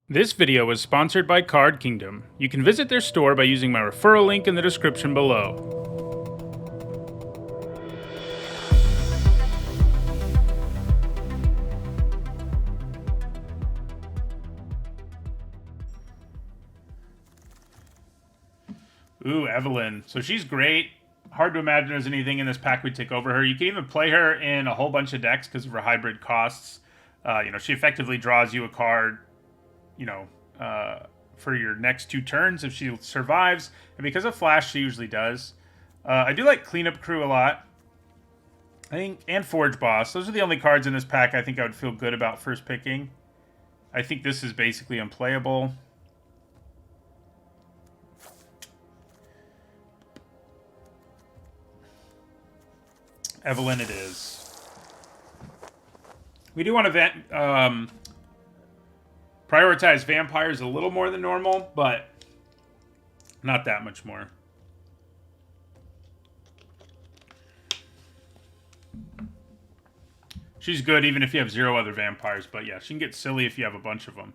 This video was sponsored by Card Kingdom. You can visit their store by using my referral link in the description below. Ooh, Evelyn. So she's great. Hard to imagine there's anything in this pack we'd take over her. You can even play her in a whole bunch of decks because of her hybrid costs. She effectively draws you a card for your next 2 turns if she survives. And because of Flash, she usually does. I do like Cleanup Crew a lot. And Forge Boss. Those are the only cards in this pack I think I would feel good about first picking. I think this is basically unplayable. Evelyn it is. We do want to prioritize vampires a little more than normal, but not that much more. She's good even if you have 0 other vampires, but yeah, she can get silly if you have a bunch of them.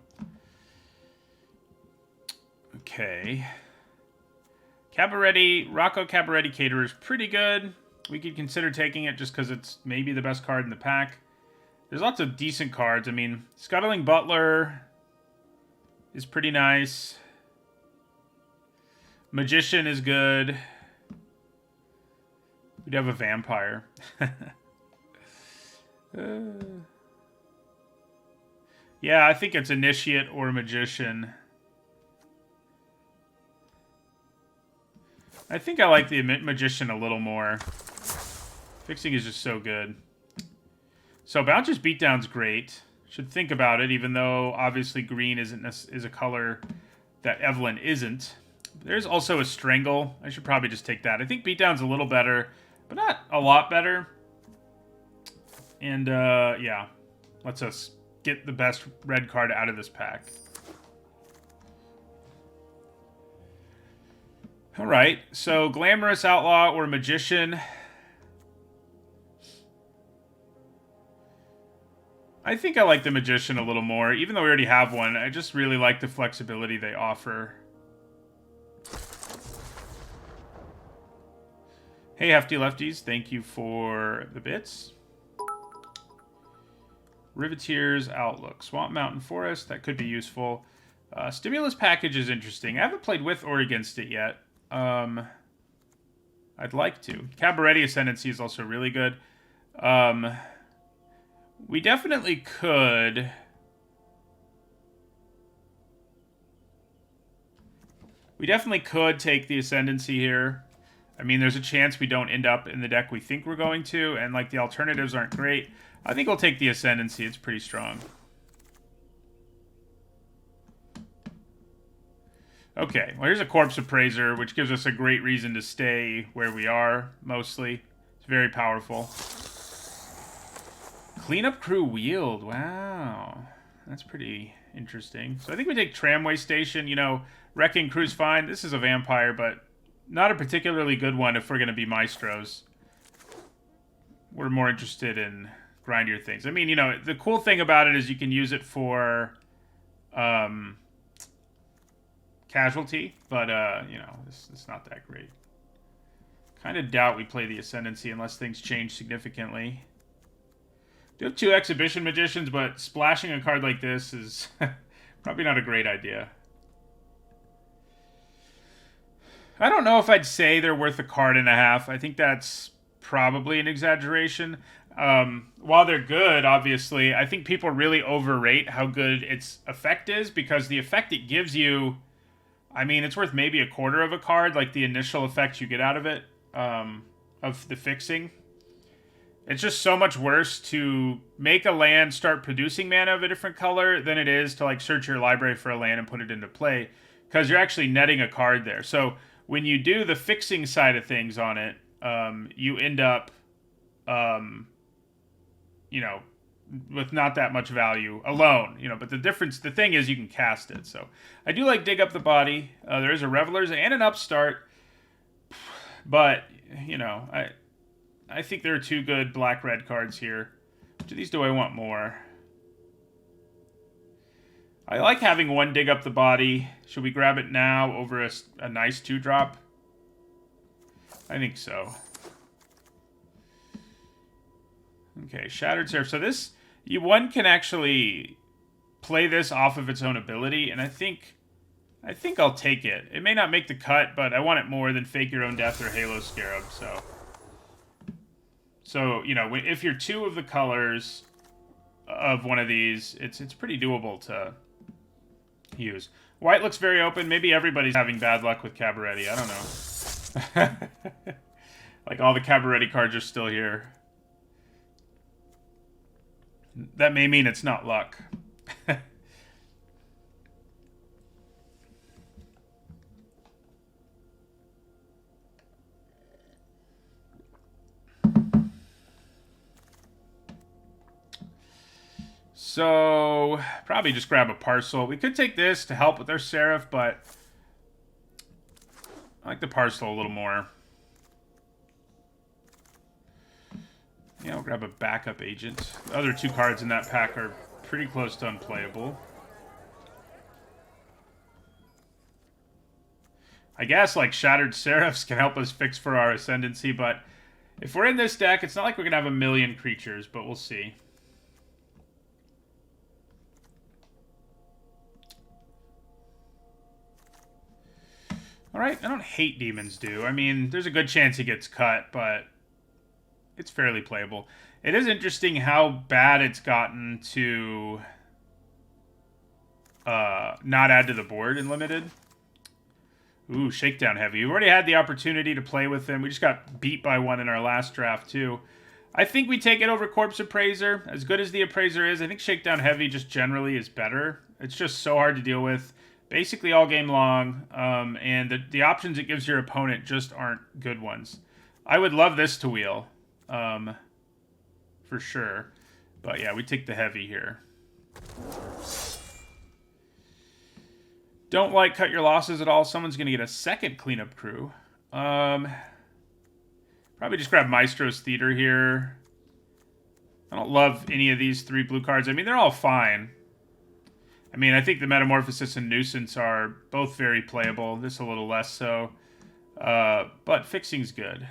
Okay. Rocco Cabaretti Caterer is pretty good. We could consider taking it just because it's maybe the best card in the pack. There's lots of decent cards. I mean, Scuttling Butler is pretty nice. Magician is good. We'd have a vampire. Yeah, I think it's Initiate or Magician. I think I like the Magician a little more. Fixing is just so good. So Bouncer's Beatdown's great. Should think about it, even though obviously green is a color that Evelyn isn't. There's also a Strangle. I should probably just take that. I think Beatdown's a little better, but not a lot better. And yeah, lets us get the best red card out of this pack. All right, so Glamorous Outlaw or Magician. I think I like the Magician a little more, even though we already have one. I just really like the flexibility they offer. Hey, Hefty Lefties, thank you for the bits. Riveteer's Outlook. Swamp Mountain Forest, that could be useful. Stimulus Package is interesting. I haven't played with or against it yet. I'd like to. Cabaretti Ascendancy is also really good. We definitely could. We definitely could take the Ascendancy here. I mean, there's a chance we don't end up in the deck we think we're going to, and like the alternatives aren't great. I think we'll take the Ascendancy. It's pretty strong. Okay, well, here's a Corpse Appraiser, which gives us a great reason to stay where we are, mostly. It's very powerful. Cleanup Crew Wield. Wow. That's pretty interesting. So I think we take Tramway Station. You know, Wrecking Crew's fine. This is a vampire, but not a particularly good one if we're going to be Maestros. We're more interested in grindier things. I mean, you know, the cool thing about it is you can use it for casualty, but, you know, it's not that great. Kind of doubt we play the Ascendancy unless things change significantly. Do have 2 Exhibition Magicians, but splashing a card like this is probably not a great idea. I don't know if I'd say they're worth a card and a half. I think that's probably an exaggeration. While they're good, obviously, I think people really overrate how good its effect is, because the effect it gives you, I mean, it's worth maybe a quarter of a card, like the initial effect you get out of it, of the fixing. It's just so much worse to make a land start producing mana of a different color than it is to like search your library for a land and put it into play, because you're actually netting a card there. So when you do the fixing side of things on it, you end up, you know, with not that much value alone, you know, but the thing is you can cast it. So I do like Dig Up the Body. There is a Revelers and an Upstart, but, you know, I think there are 2 good black-red cards here. Which of these do I want more? I like having one dig up the body. Should we grab it now over a nice 2-drop? I think so. Okay, Shattered Seraph. So this, one can actually play this off of its own ability, and I think I'll take it. It may not make the cut, but I want it more than Fake Your Own Death or Halo Scarab, So, you know, if you're 2 of the colors of one of these, it's pretty doable to use. White looks very open. Maybe everybody's having bad luck with Cabaretti. I don't know. Like, all the Cabaretti cards are still here. That may mean it's not luck. So, probably just grab a parcel. We could take this to help with our Seraph, but I like the parcel a little more. Yeah, I'll grab a backup agent. The other 2 cards in that pack are pretty close to unplayable. I guess, like, Shattered Seraphs can help us fix for our Ascendancy, but if we're in this deck, it's not like we're going to have a million creatures, but we'll see. Alright, I don't hate Demon's Due. I mean, there's a good chance he gets cut, but it's fairly playable. It is interesting how bad it's gotten to not add to the board in Limited. Ooh, Shakedown Heavy. We've already had the opportunity to play with him. We just got beat by one in our last draft, too. I think we take it over Corpse Appraiser. As good as the Appraiser is, I think Shakedown Heavy just generally is better. It's just so hard to deal with. Basically all game long, and the options it gives your opponent just aren't good ones. I would love this to wheel, for sure. But yeah, we take the heavy here. Don't like cut your losses at all. Someone's going to get a second cleanup crew. Probably just grab Maestro's Theater here. I don't love any of these 3 blue cards. I mean, they're all fine. I mean, I think the Metamorphosis and Nuisance are both very playable. This a little less so. But Fixing's good.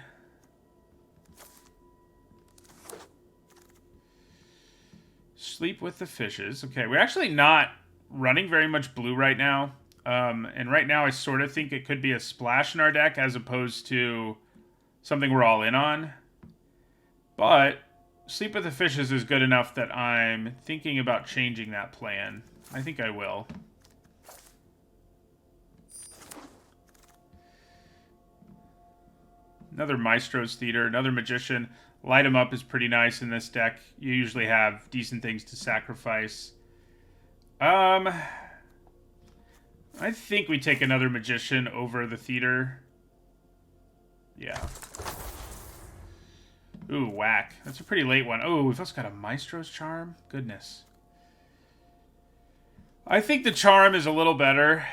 Sleep with the Fishes. Okay, we're actually not running very much blue right now. And right now I sort of think it could be a splash in our deck as opposed to something we're all in on. But Sleep with the Fishes is good enough that I'm thinking about changing that plan. I think I will. Another Maestro's Theater, another Magician. Light 'em Up is pretty nice in this deck. You usually have decent things to sacrifice. I think we take another Magician over the Theater. Yeah. Ooh, whack. That's a pretty late one. Oh, we've also got a Maestro's Charm. Goodness. I think the Charm is a little better,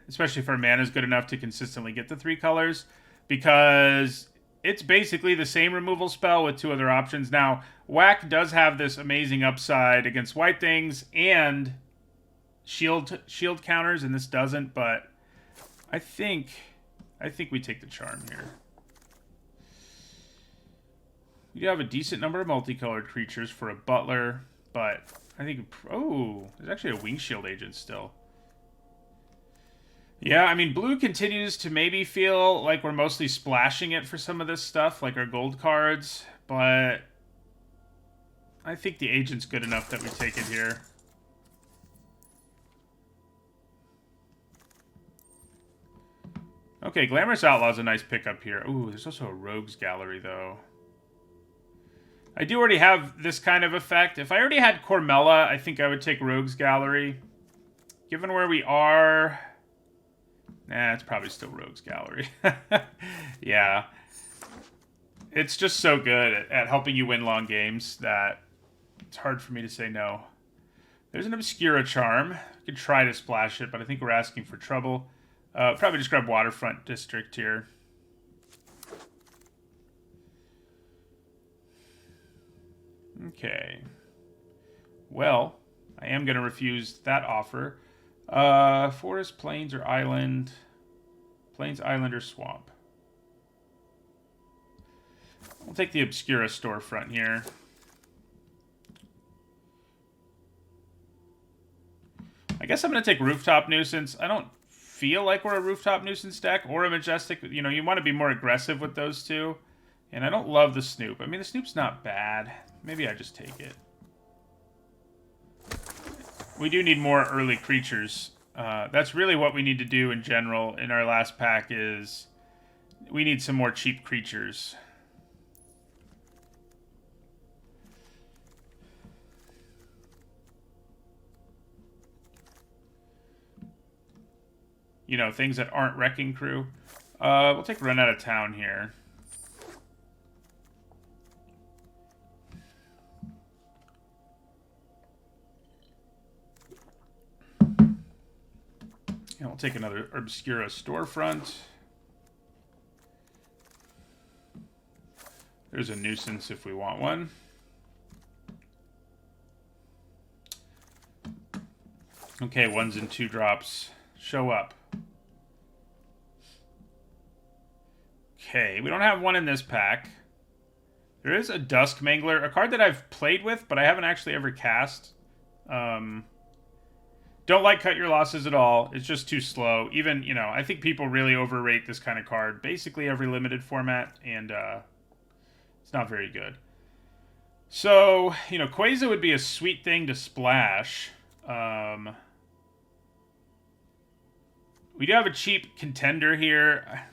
especially if our mana is good enough to consistently get the 3 colors, because it's basically the same removal spell with 2 other options. Now, Whack does have this amazing upside against white things and shield counters, and this doesn't, but I think we take the Charm here. We do have a decent number of multicolored creatures for a Butler, but I think... Oh, there's actually a Wing Shield agent still. Yeah, I mean, blue continues to maybe feel like we're mostly splashing it for some of this stuff, like our gold cards, but I think the agent's good enough that we take it here. Okay, Glamorous Outlaw's a nice pickup here. Ooh, there's also a Rogues Gallery, though. I do already have this kind of effect. If I already had Cormella, I think I would take Rogues Gallery. Given where we are... Nah, it's probably still Rogues Gallery. Yeah. It's just so good at helping you win long games that it's hard for me to say no. There's an Obscura Charm. You could try to splash it, but I think we're asking for trouble. Probably just grab Waterfront District here. Okay. Well, I am going to refuse that offer. Forest, plains, or island? Plains, island, or swamp? We'll take the Obscura storefront here. I guess I'm going to take Rooftop Nuisance. I don't feel like we're a Rooftop Nuisance deck or a Majestic. You know, you want to be more aggressive with those two. And I don't love the Snoop. I mean, the Snoop's not bad. Maybe I just take it. We do need more early creatures. That's really what we need to do in general in our last pack is we need some more cheap creatures. You know, things that aren't Wrecking Crew. We'll take Run Out of Town here. And we'll take another Obscura storefront. There's a Nuisance if we want one. Okay, 1s and 2 drops. Show up. Okay, we don't have one in this pack. There is a Dusk Mangler, a card that I've played with, but I haven't actually ever cast. Don't like Cut Your Losses at all. It's just too slow. Even, you know, I think people really overrate this kind of card. Basically every limited format, and it's not very good. So, you know, Quasar would be a sweet thing to splash. We do have a cheap contender here.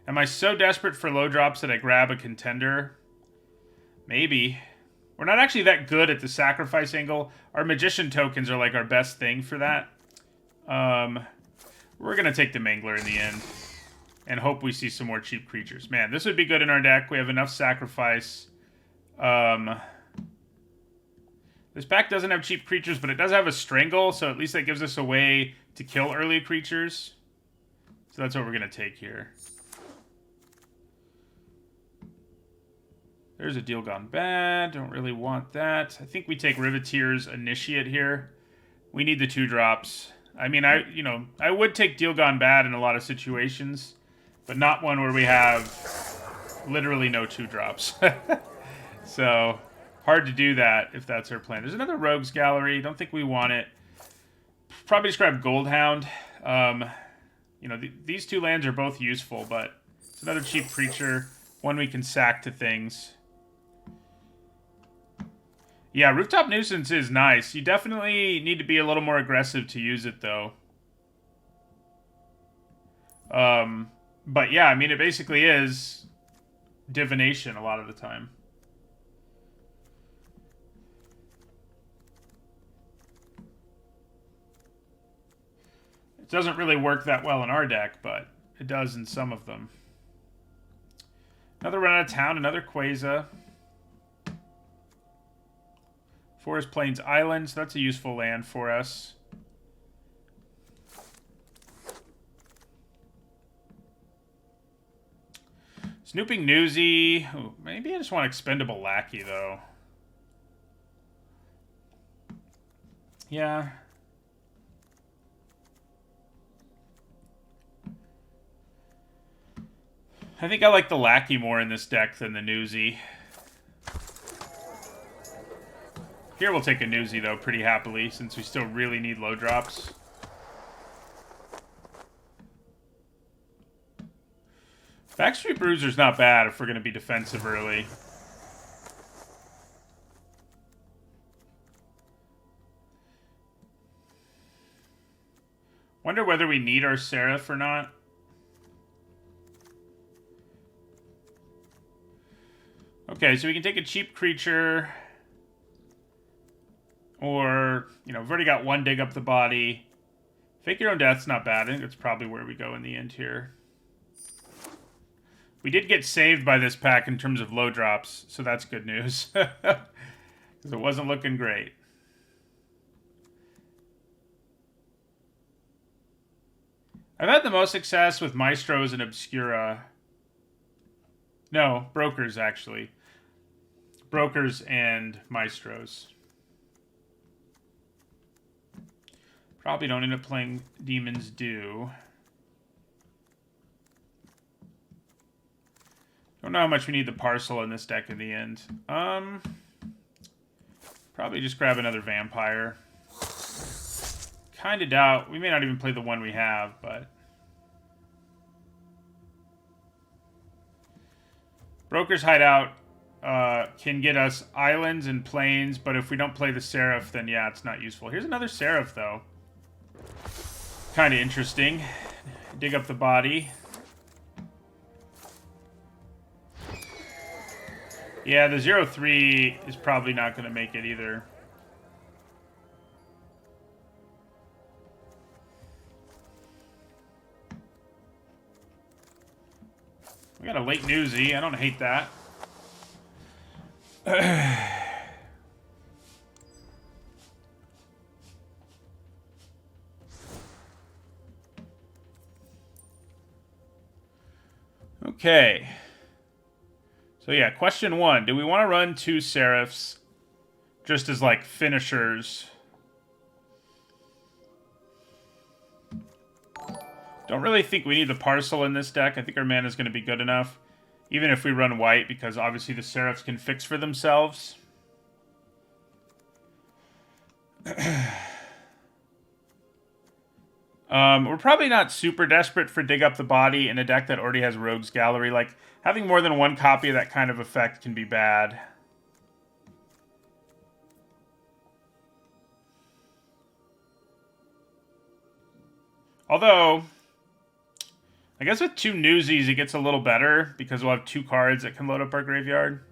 Am I so desperate for low drops that I grab a contender? Maybe. We're not actually that good at the sacrifice angle. Our magician tokens are like our best thing for that. We're going to take the Mangler in the end. And hope we see some more cheap creatures. Man, this would be good in our deck. We have enough sacrifice. This pack doesn't have cheap creatures, but it does have a Strangle. So at least that gives us a way to kill early creatures. So that's what we're going to take here. There's a Deal Gone Bad. Don't really want that. I think we take Riveteer's Initiate here. We need the 2 drops. I mean, I would take Deal Gone Bad in a lot of situations, but not one where we have literally no 2 drops. So, hard to do that if that's our plan. There's another Rogues Gallery. Don't think we want it. Probably just grab Goldhound. You know, these 2 lands are both useful, but it's another cheap creature. One we can sack to things. Yeah, Rooftop Nuisance is nice. You definitely need to be a little more aggressive to use it, though. But yeah, I mean, it basically is divination a lot of the time. It doesn't really work that well in our deck, but it does in some of them. Another Run Out of Town, another Quasar. Forest, Plains, Islands. That's a useful land for us. Snooping Newsy. Ooh, maybe I just want Expendable Lackey, though. Yeah. I think I like the Lackey more in this deck than the Newsy. Here we'll take a Newsy, though, pretty happily, since we still really need low drops. Backstreet Bruiser's not bad if we're going to be defensive early. Wonder whether we need our Seraph or not. Okay, so we can take a cheap creature. Or, you know, we've already got 1 Dig Up the Body. Fake Your Own Death's not bad. I think that's probably where we go in the end here. We did get saved by this pack in terms of low drops, so that's good news. Because it wasn't looking great. I've had the most success with Maestros and Obscura. No, Brokers, actually. Brokers and Maestros. Probably don't end up playing Demon's Due. Don't know how much we need the Parcel in this deck in the end. Probably just grab another Vampire. Kind of doubt. We may not even play the one we have, but... Broker's Hideout can get us islands and plains, but if we don't play the Seraph, then yeah, it's not useful. Here's another Seraph, though. Kind of interesting. Dig up the body. Yeah, the 0-3 is probably not going to make it either. We got a late newsy. I don't hate that. Okay. So yeah, question 1. Do we want to run 2 Seraphs just as like finishers? Don't really think we need the Parcel in this deck. I think our mana is going to be good enough. Even if we run white, because obviously the Seraphs can fix for themselves. We're probably not super desperate for Dig Up the Body in a deck that already has Rogue's Gallery. Like, having more than one copy of that kind of effect can be bad. Although, I guess with 2 Newsies, it gets a little better, because we'll have 2 cards that can load up our graveyard.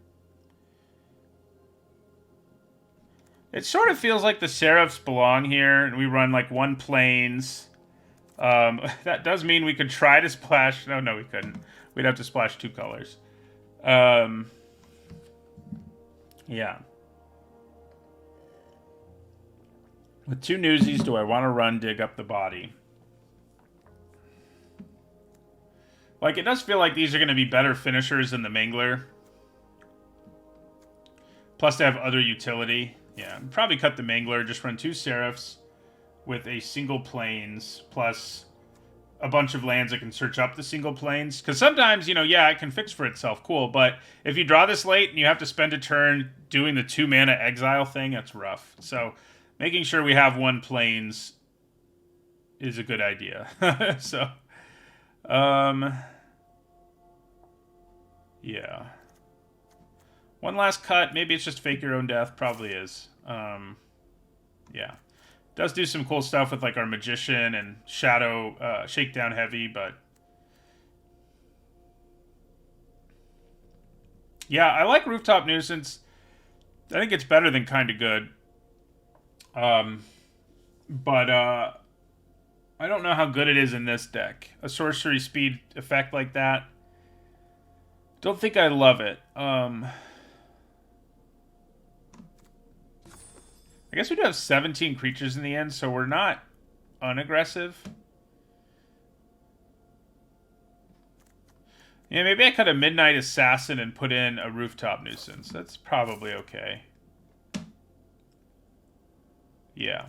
It sort of feels like the Seraphs belong here, and we run like 1 Plains. That does mean we could try to splash... No, we couldn't. We'd have to splash 2 colors. Yeah. With 2 Newsies, do I want to run Dig Up the Body? Like, it does feel like these are going to be better finishers than the Mangler. Plus, they have other utility. Yeah, probably cut the Mangler, just run 2 Seraphs with a single Plains, plus a bunch of lands that can search up the single Plains. Because sometimes, you know, yeah, it can fix for itself, cool. But if you draw this late and you have to spend a turn doing the 2 mana exile thing, that's rough. So, making sure we have 1 Plains is a good idea. So, yeah. One last cut. Maybe it's just Fake Your Own Death. Probably is. Yeah. Does do some cool stuff with like our Magician and Shadow Shakedown Heavy, but yeah, I like Rooftop Nuisance. I think it's better than Kinda Good. But I don't know how good it is in this deck. A sorcery speed effect like that. Don't think I love it. I guess we do have 17 creatures in the end, so we're not unaggressive. Yeah, maybe I cut a Midnight Assassin and put in a Rooftop Nuisance. That's probably okay. Yeah.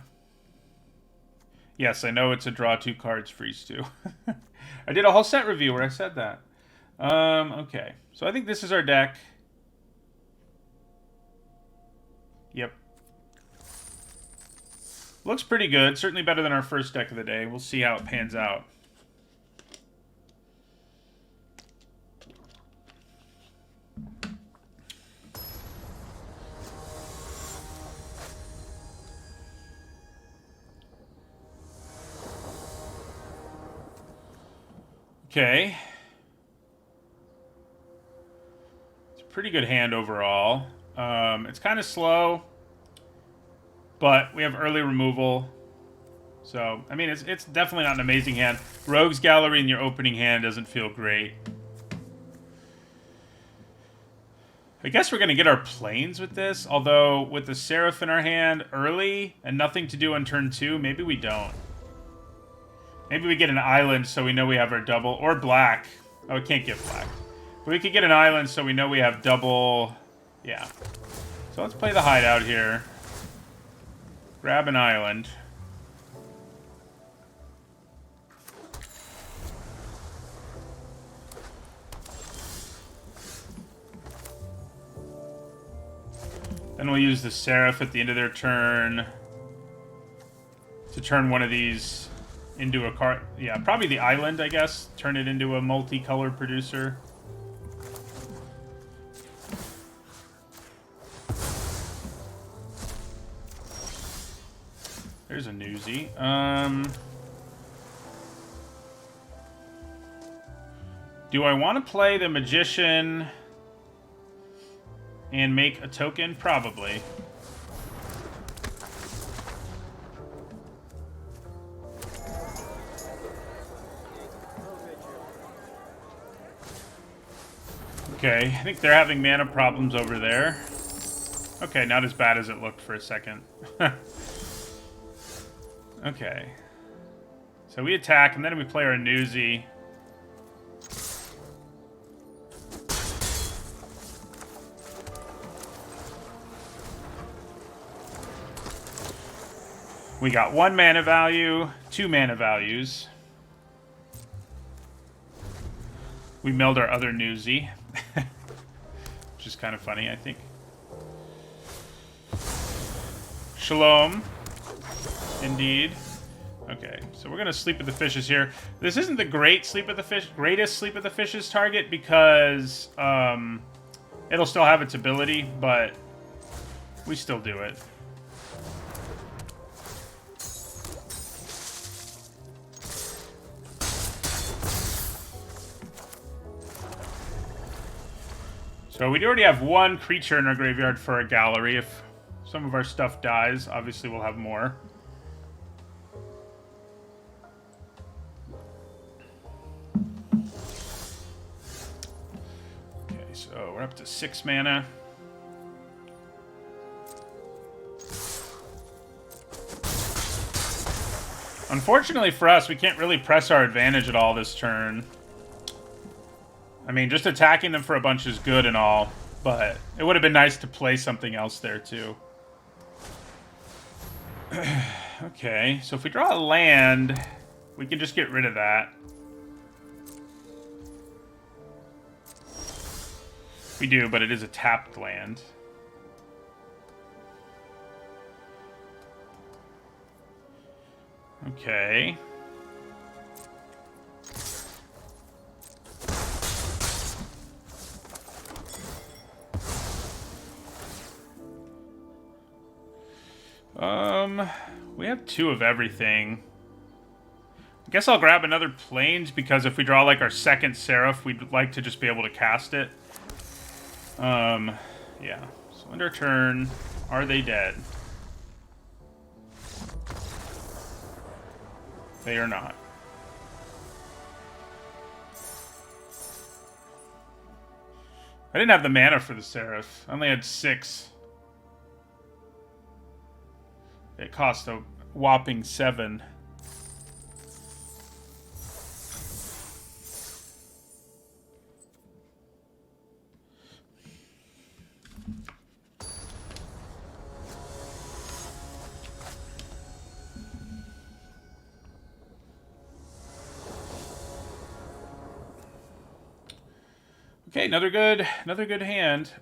Yes, I know it's a draw 2 cards, freeze 2. I did a whole set review where I said that. Okay. So I think this is our deck. Yep. Looks pretty good. Certainly better than our first deck of the day. We'll see how it pans out. Okay. It's a pretty good hand overall. It's kind of slow, but we have early removal. So, I mean, it's definitely not an amazing hand. Rogue's Gallery in your opening hand doesn't feel great. I guess we're going to get our Plains with this, although with the Seraph in our hand early and nothing to do on turn 2, maybe we don't. Maybe we get an island so we know we have our double, or black. Oh, we can't get black. But we could get an island so we know we have double. Yeah. So let's play the hideout here. Grab an island. Then we'll use the Seraph at the end of their turn to turn one of these into a card. Yeah, probably the island, I guess. Turn it into a multicolored producer. There's a newsie. Do I want to play the Magician and make a token? Probably. Okay, I think they're having mana problems over there. Okay, not as bad as it looked for a second. Okay. So we attack, and then we play our newsie. We got 1 mana value, 2 mana values. We milled our other newsie. Which is kind of funny, I think. Shalom. Indeed. Okay, so we're gonna sleep with the fishes here. This isn't the greatest sleep with the fishes target because it'll still have its ability, but we still do it. So we already have 1 creature in our graveyard for a gallery. If some of our stuff dies, obviously we'll have more. Okay, so we're up to 6 mana. Unfortunately for us, we can't really press our advantage at all this turn. I mean, just attacking them for a bunch is good and all, but it would have been nice to play something else there, too. Okay, so if we draw a land, we can just get rid of that. We do, but it is a tapped land. Okay. We have 2 of everything. I guess I'll grab another Plains, because if we draw, like, our second Seraph, we'd like to just be able to cast it. Yeah. So end our turn. Are they dead? They are not. I didn't have the mana for the Seraph. I only had 6. It cost a whopping 7. Okay, another good hand.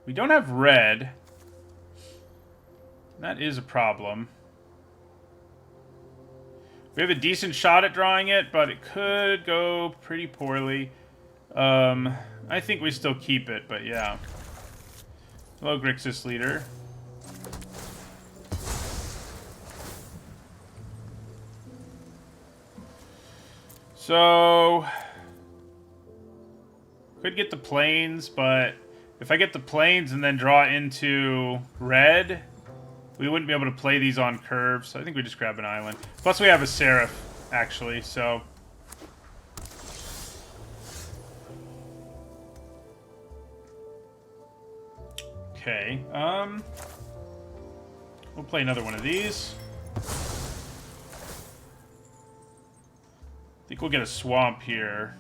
We don't have red. That is a problem. We have a decent shot at drawing it, but it could go pretty poorly. I think we still keep it, but yeah. Hello, Grixis leader. So could get the Plains, but if I get the Plains and then draw into red, we wouldn't be able to play these on curve, so I think we just grab an island. Plus we have a Seraph, actually, so... Okay, we'll play another one of these. I think we'll get a swamp here.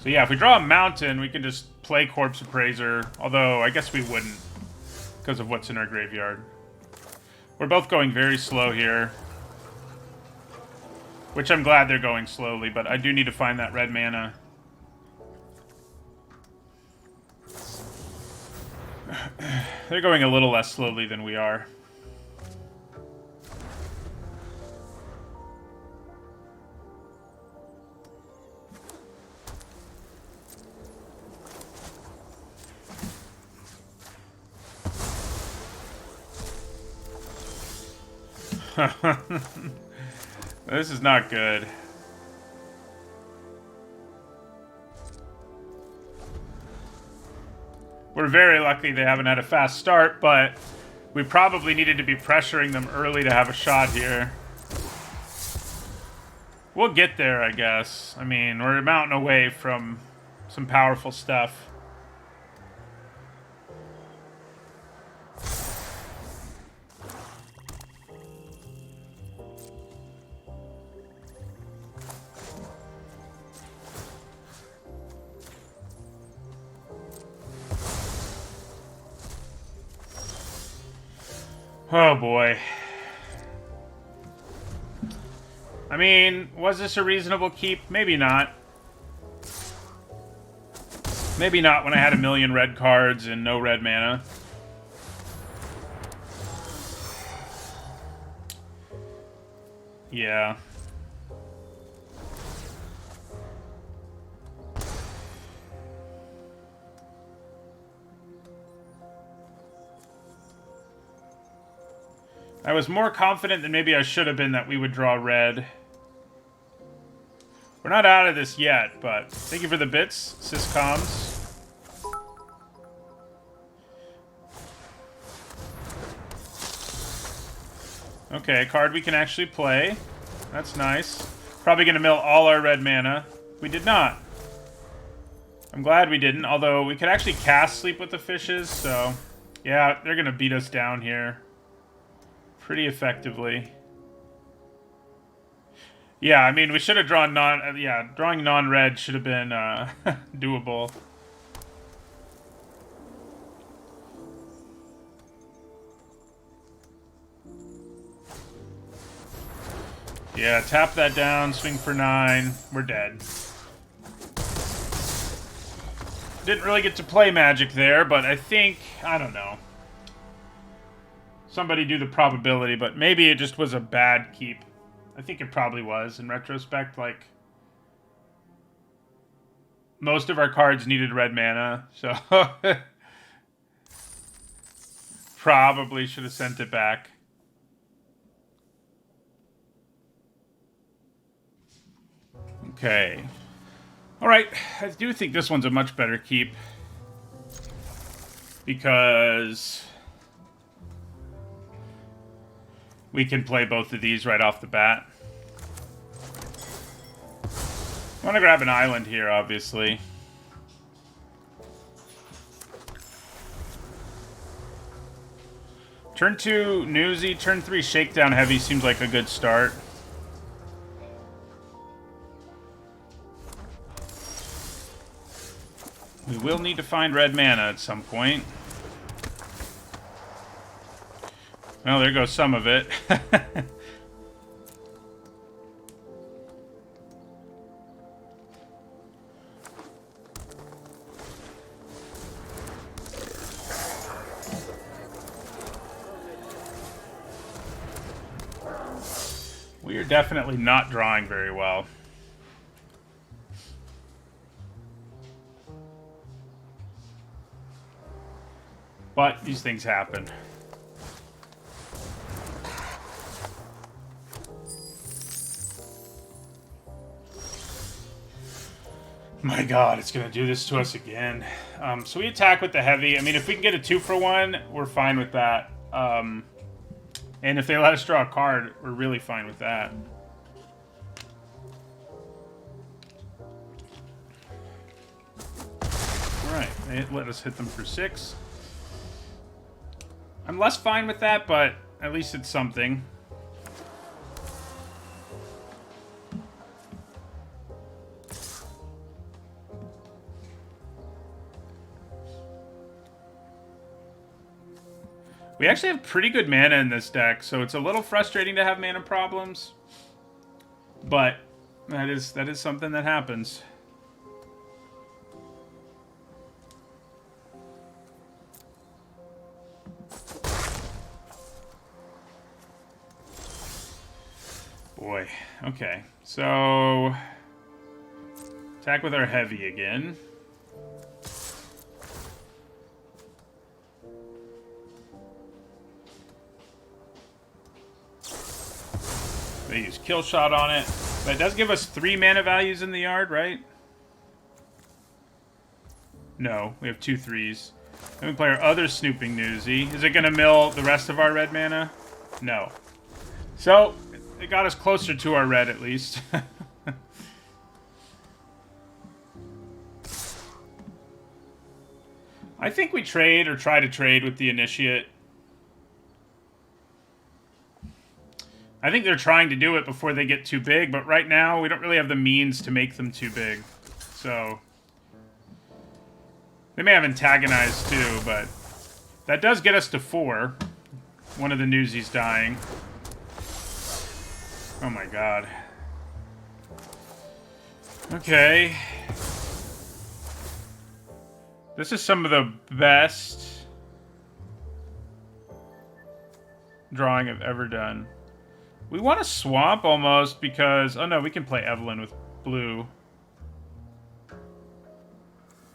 So yeah, if we draw a mountain, we can just play Corpse Appraiser, although I guess we wouldn't, because of what's in our graveyard. We're both going very slow here. Which I'm glad they're going slowly, but I do need to find that red mana. They're going a little less slowly than we are. This is not good. We're very lucky they haven't had a fast start, but we probably needed to be pressuring them early to have a shot here. We'll get there, I guess. I mean, we're a mountain away from some powerful stuff. Oh boy. I mean, was this a reasonable keep? Maybe not. Maybe not when I had a million red cards and no red mana. Yeah. I was more confident than maybe I should have been that we would draw red. We're not out of this yet, but thank you for the bits, Syscoms. Okay, a card we can actually play. That's nice. Probably going to mill all our red mana. We did not. I'm glad we didn't, although we could actually cast Sleep with the Fishes, so... Yeah, they're going to beat us down here. Pretty effectively. Yeah, I mean, we should have drawn drawing non-red should have been doable. Yeah, tap that down, swing for 9. We're dead. Didn't really get to play Magic there, but I think, I don't know. Somebody do the probability, but maybe it just was a bad keep. I think it probably was, in retrospect. Like, most of our cards needed red mana, so probably should have sent it back. Okay. Alright, I do think this one's a much better keep. Because we can play both of these right off the bat. I want to grab an island here, obviously. Turn 2, Newsy. Turn 3, Shakedown Heavy seems like a good start. We will need to find red mana at some point. Well, there goes some of it. We are definitely not drawing very well. But these things happen. My god, it's going to do this to us again. So we attack with the heavy. I mean, if we can get a 2-for-1, we're fine with that. And if they let us draw a card, we're really fine with that. Alright, they let us hit them for 6. I'm less fine with that, but at least it's something. We actually have pretty good mana in this deck, so it's a little frustrating to have mana problems. But that is something that happens. boy. Okay. So attack with our heavy again. They use kill shot on it. But it does give us 3 mana values in the yard, right? No, we have 2 3s. Then we play our other Snooping Newsy. Is it going to mill the rest of our red mana? No. So, it got us closer to our red, at least. I think we trade or try to trade with the Initiate. I think they're trying to do it before they get too big, but right now we don't really have the means to make them too big. So they may have antagonized too, but that does get us to 4. One of the Newsies dying. Oh my god. Okay. This is some of the best drawing I've ever done. We want to swamp almost because... Oh no, we can play Evelyn with blue.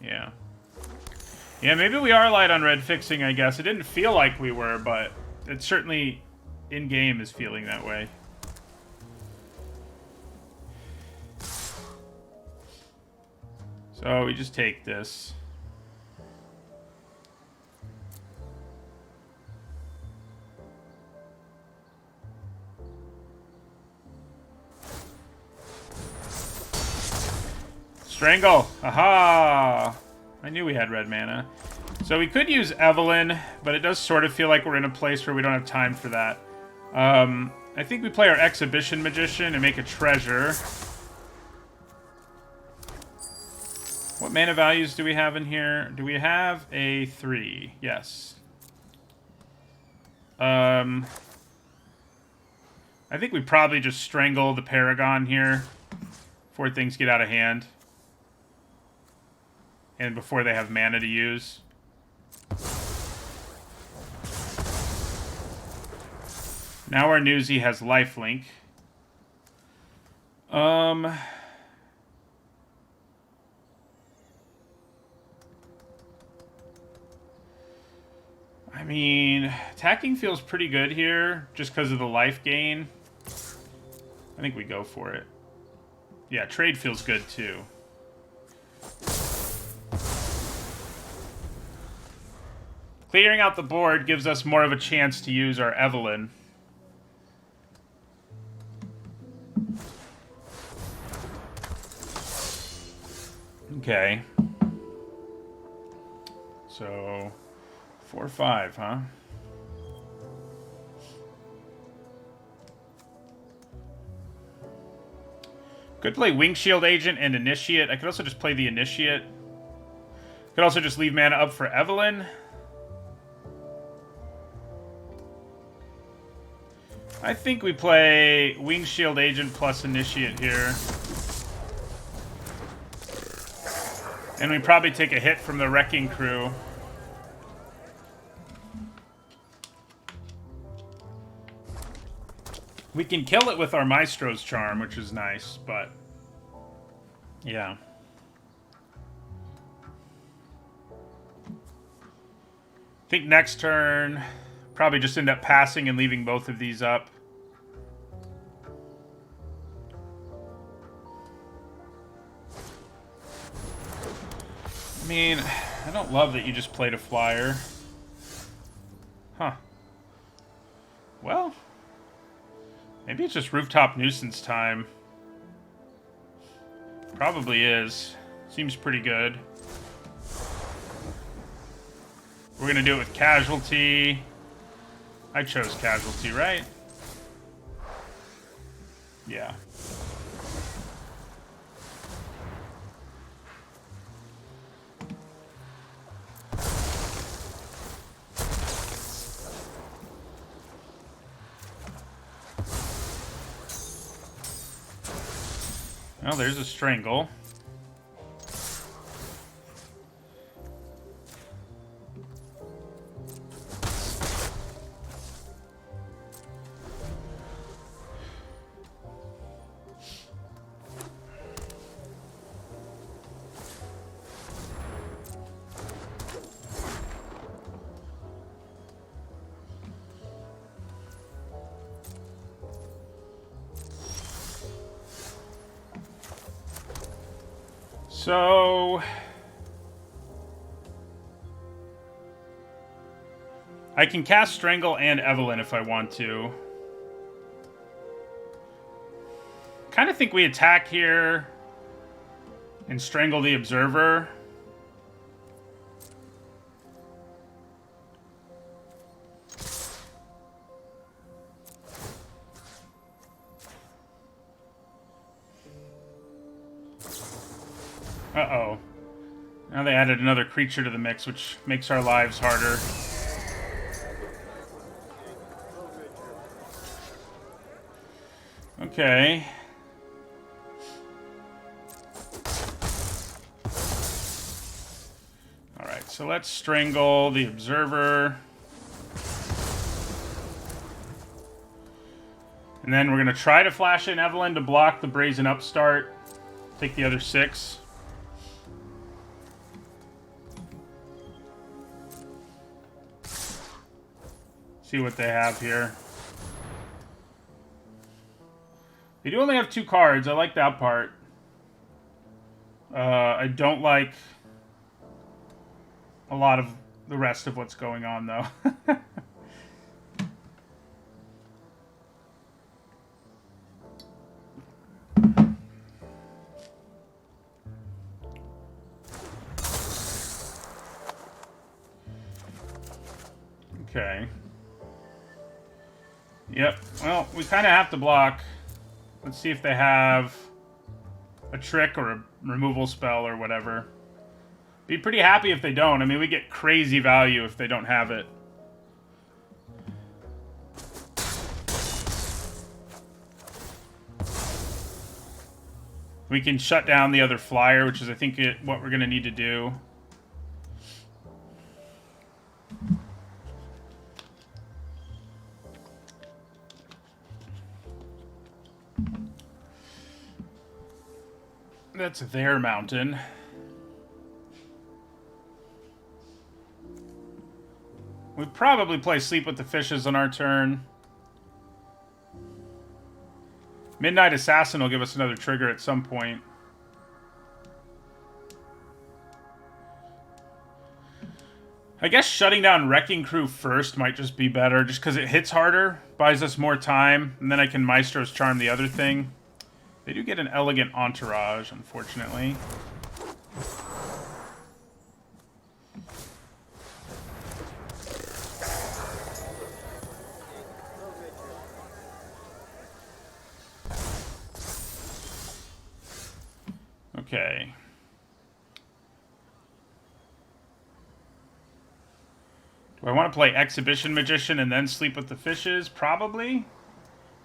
Yeah. Yeah, maybe we are light on red fixing, I guess. It didn't feel like we were, but it certainly in-game is feeling that way. So we just take this. Strangle! Aha! I knew we had red mana. So we could use Evelyn, but it does sort of feel like we're in a place where we don't have time for that. I think we play our Exhibition Magician and make a treasure. What mana values do we have in here? Do we have a 3? Yes. I think we probably just strangle the Paragon here before things get out of hand. And before they have mana to use. Now our Newsy has lifelink. I mean, attacking feels pretty good here, just because of the life gain. I think we go for it. Yeah, trade feels good too. Clearing out the board gives us more of a chance to use our Evelyn. Okay. So, 4-5, huh? Could play Wing Shield Agent and Initiate. I could also just play the Initiate. Could also just leave mana up for Evelyn. I think we play Wing Shield Agent plus Initiate here. And we probably take a hit from the Wrecking Crew. We can kill it with our Maestro's Charm, which is nice, but... yeah. I think next turn, probably just end up passing and leaving both of these up. I mean, I don't love that you just played a flyer. Huh. Well, maybe it's just Rooftop Nuisance time. Probably is. Seems pretty good. We're gonna do it with Casualty. I chose Casualty, right? Yeah. Well, there's a Strangle. So I can cast Strangle and Evelyn if I want to. Kind of think we attack here and Strangle the Observer. Uh-oh. Now they added another creature to the mix, which makes our lives harder. Okay. Alright, so let's Strangle the Observer. And then we're going to try to flash in Evelyn to block the Brazen Upstart. Take the other 6. See what they have here. They do only have 2 cards. I like that part. I don't like a lot of the rest of what's going on, though. Okay. Yep. Well, we kind of have to block. Let's see if they have a trick or a removal spell or whatever. Be pretty happy if they don't. I mean, we get crazy value if they don't have it. We can shut down the other flyer, which is, I think, what we're going to need to do. That's their mountain. We'd probably play Sleep with the Fishes on our turn. Midnight Assassin will give us another trigger at some point. I guess shutting down Wrecking Crew first might just be better, just because it hits harder, buys us more time, and then I can Maestro's Charm the other thing. They do get an Elegant Entourage, unfortunately. Okay. Do I want to play Exhibition Magician and then Sleep with the Fishes? Probably.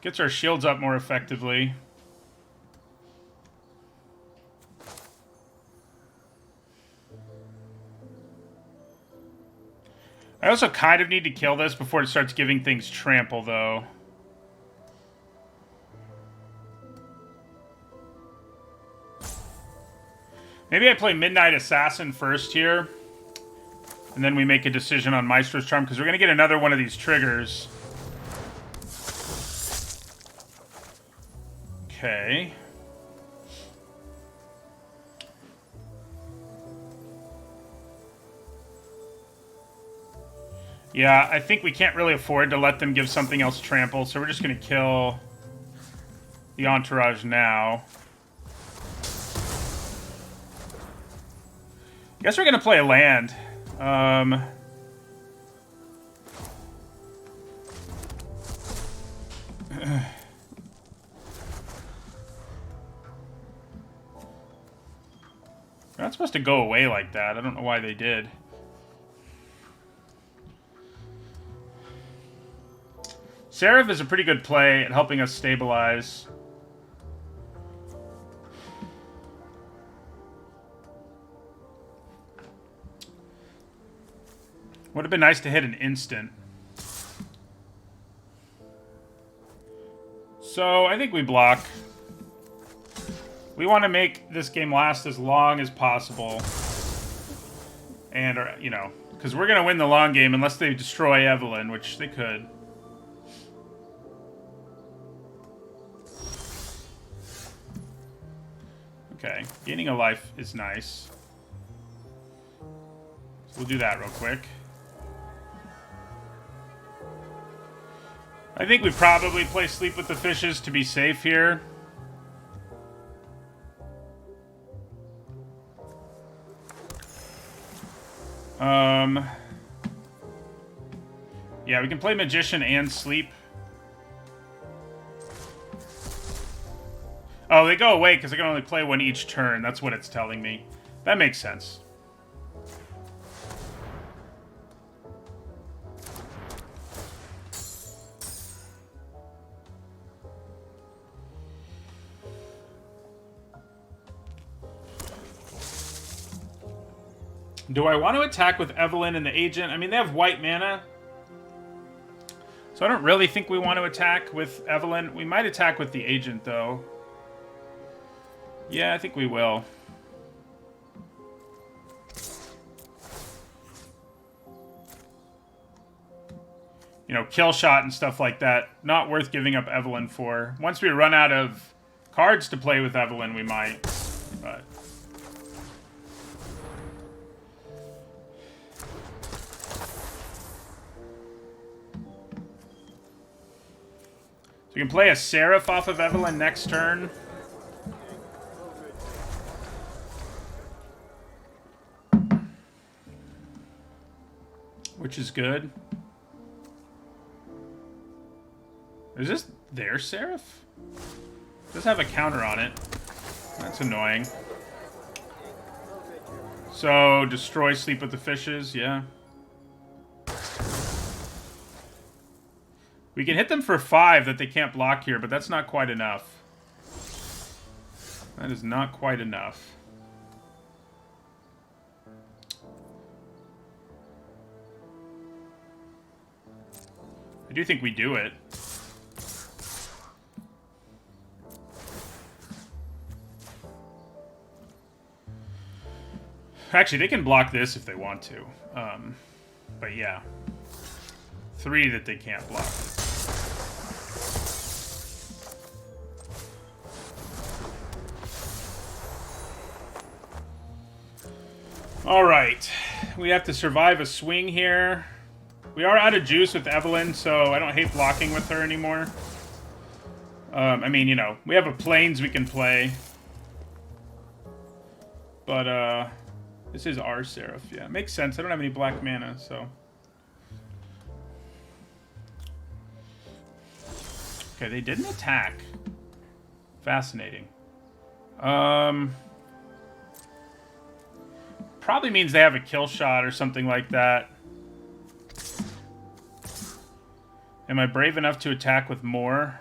Gets our shields up more effectively. I also kind of need to kill this before it starts giving things trample, though. Maybe I play Midnight Assassin first here. And then we make a decision on Maestro's Charm, because we're going to get another one of these triggers. Okay. Yeah, I think we can't really afford to let them give something else trample, so we're just going to kill the Entourage now. I guess we're going to play a land. They're not supposed to go away like that. I don't know why they did. Seraph is a pretty good play at helping us stabilize. Would have been nice to hit an instant. So, I think we block. We want to make this game last as long as possible. And, you know, because we're going to win the long game unless they destroy Evelyn, which they could. Okay, gaining a life is nice. So we'll do that real quick. I think we probably play Sleep with the Fishes to be safe here. Yeah, we can play Magician and Sleep. Oh, they go away because I can only play one each turn. That's what it's telling me. That makes sense. Do I want to attack with Evelyn and the Agent? I mean, they have white mana. So I don't really think we want to attack with Evelyn. We might attack with the Agent, though. Yeah, I think we will. You know, kill shot and stuff like that. Not worth giving up Evelyn for. Once we run out of cards to play with Evelyn, we might. But... we can play a Seraph off of Evelyn next turn. Which is good. Is this their Seraph? It does have a counter on it. That's annoying. So, destroy Sleep with the Fishes, yeah. We can hit them for 5 that they can't block here, but that's not quite enough. That is not quite enough. I do think we do it. Actually, they can block this if they want to. But yeah. 3 that they can't block. Alright. We have to survive a swing here. We are out of juice with Evelyn, so I don't hate blocking with her anymore. I mean, you know, we have a Plains we can play. But, this is our Seraph. Yeah, it makes sense. I don't have any black mana, so... Okay, they didn't attack. Fascinating. Probably means they have a kill shot or something like that. Am I brave enough to attack with more?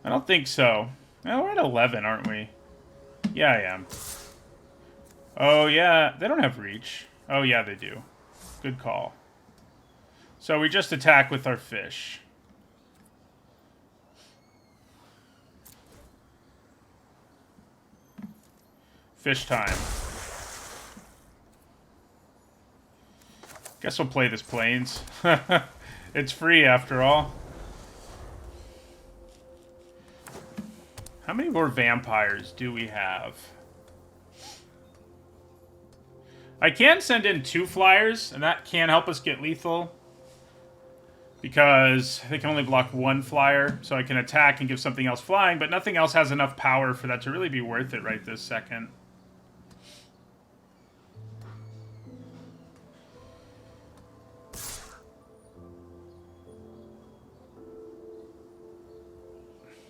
I don't think so. No, we're at 11, aren't we? Yeah, I am. Oh, yeah. They don't have reach. Oh, yeah, they do. Good call. So we just attack with our fish. Fish time. Guess we'll play this Plains. It's free after all. How many more vampires do we have? I can send in 2 flyers, and that can help us get lethal. Because they can only block 1 flyer, so I can attack and give something else flying, but nothing else has enough power for that to really be worth it right this second.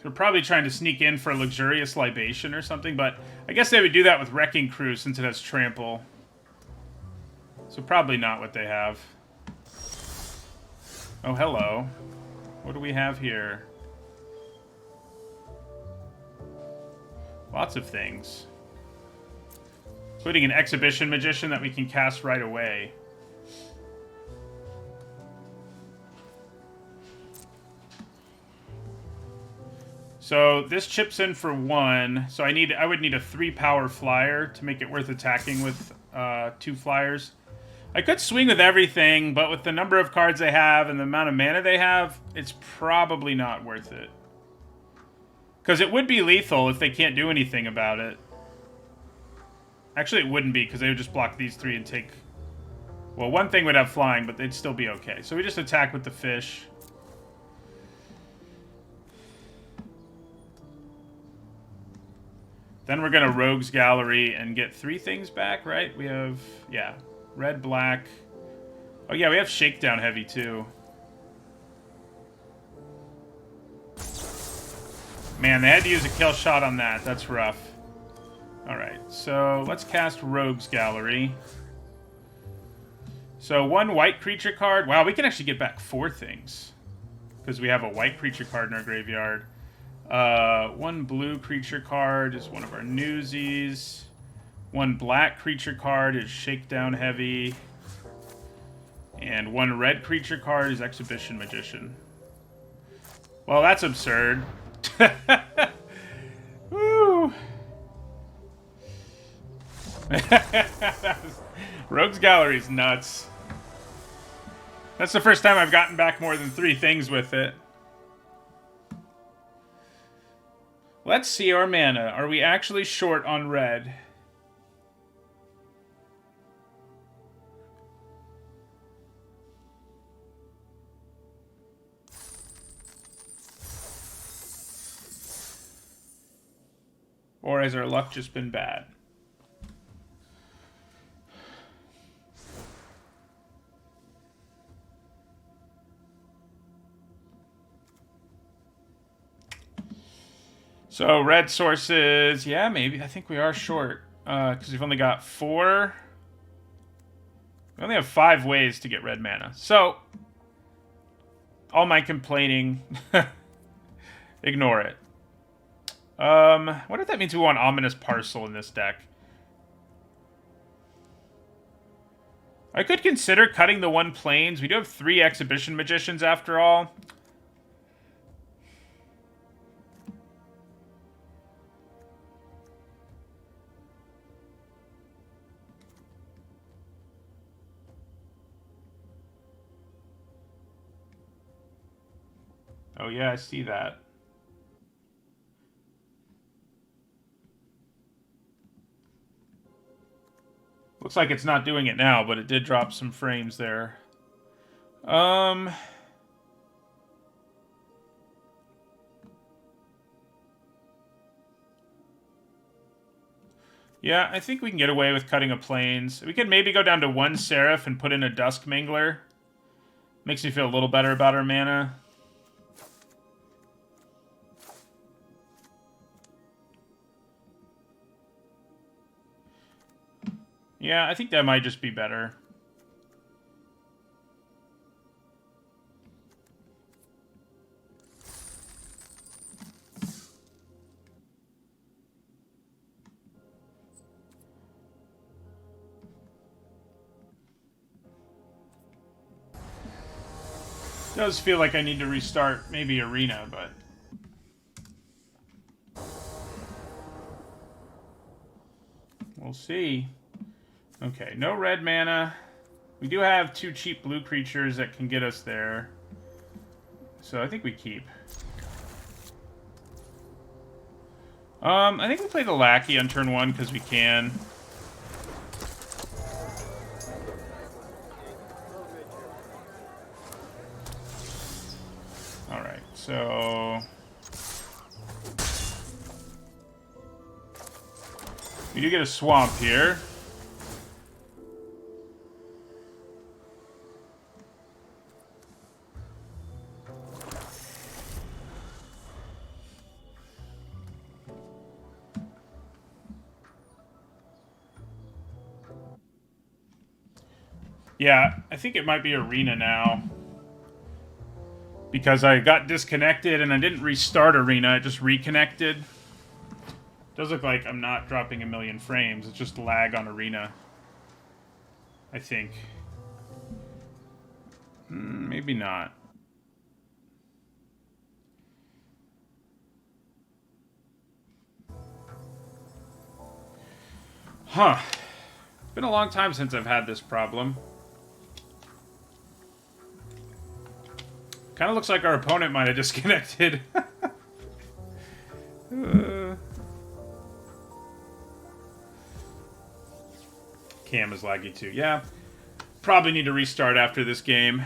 They're probably trying to sneak in for a luxurious libation or something, but I guess they would do that with Wrecking Crew since it has trample. So probably not what they have. Oh, hello. What do we have here? Lots of things. Including an Exhibition Magician that we can cast right away. So this chips in for 1. So I would need a 3 power flyer to make it worth attacking with 2 flyers. I could swing with everything, but with the number of cards they have and the amount of mana they have, it's probably not worth it. Because it would be lethal if they can't do anything about it. Actually, it wouldn't be, because they would just block these 3 and take... Well, one thing would have flying, but they'd still be okay. So we just attack with the fish. Then we're going to Rogue's Gallery and get 3 things back, right? We have, yeah, red, black. Oh, yeah, we have Shakedown Heavy, too. Man, they had to use a kill shot on that. That's rough. Alright, so let's cast Rogue's Gallery. So 1 white creature card. Wow, we can actually get back 4 things. Because we have a white creature card in our graveyard. 1 blue creature card is one of our newsies. 1 black creature card is Shakedown Heavy. And 1 red creature card is Exhibition Magician. Well, that's absurd. Woo! Rogue's Gallery is nuts. That's the first time I've gotten back more than 3 things with it. Let's see our mana. Are we actually short on red? Or has our luck just been bad? So, red sources, yeah, maybe. I think we are short. Because we've only got 4. We only have 5 ways to get red mana. So, all my complaining, ignore it. What if that means we want Ominous Parcel in this deck? I could consider cutting the 1 Plains. We do have 3 Exhibition Magicians after all. Oh yeah, I see that. Looks like it's not doing it now, but it did drop some frames there. Yeah, I think we can get away with cutting a Plains. We could maybe go down to 1 Seraph and put in a Dusk Mingler. Makes me feel a little better about our mana. Yeah, I think that might just be better. It does feel like I need to restart maybe Arena, but... we'll see. Okay, no red mana. We do have 2 cheap blue creatures that can get us there. So I think we keep. I think we play the Lackey on turn 1 because we can. Alright, so... we do get a Swamp here. Yeah, I think it might be Arena now. Because I got disconnected and I didn't restart Arena, it just reconnected. Does look like I'm not dropping a million frames, it's just lag on Arena. I think. Maybe not. Huh. Been a long time since I've had this problem. Kind of looks like our opponent might have disconnected. Cam is laggy too. Yeah. Probably need to restart after this game.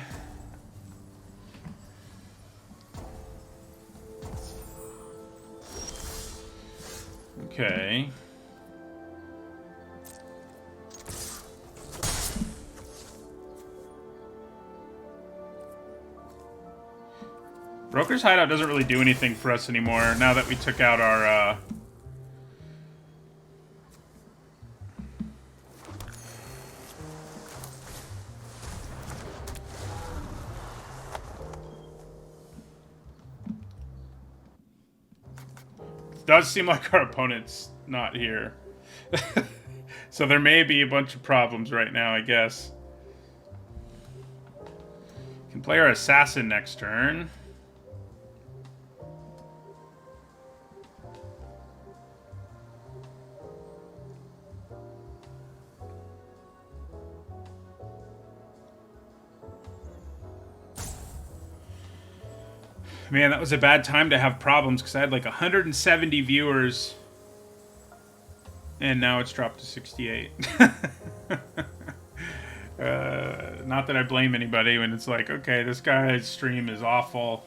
Okay. Broker's Hideout doesn't really do anything for us anymore now that we took out our, It does seem like our opponent's not here. So there may be a bunch of problems right now, I guess. Can play our assassin next turn. Man, that was a bad time to have problems because I had like 170 viewers. And now it's dropped to 68. Not that I blame anybody when it's like, okay, this guy's stream is awful.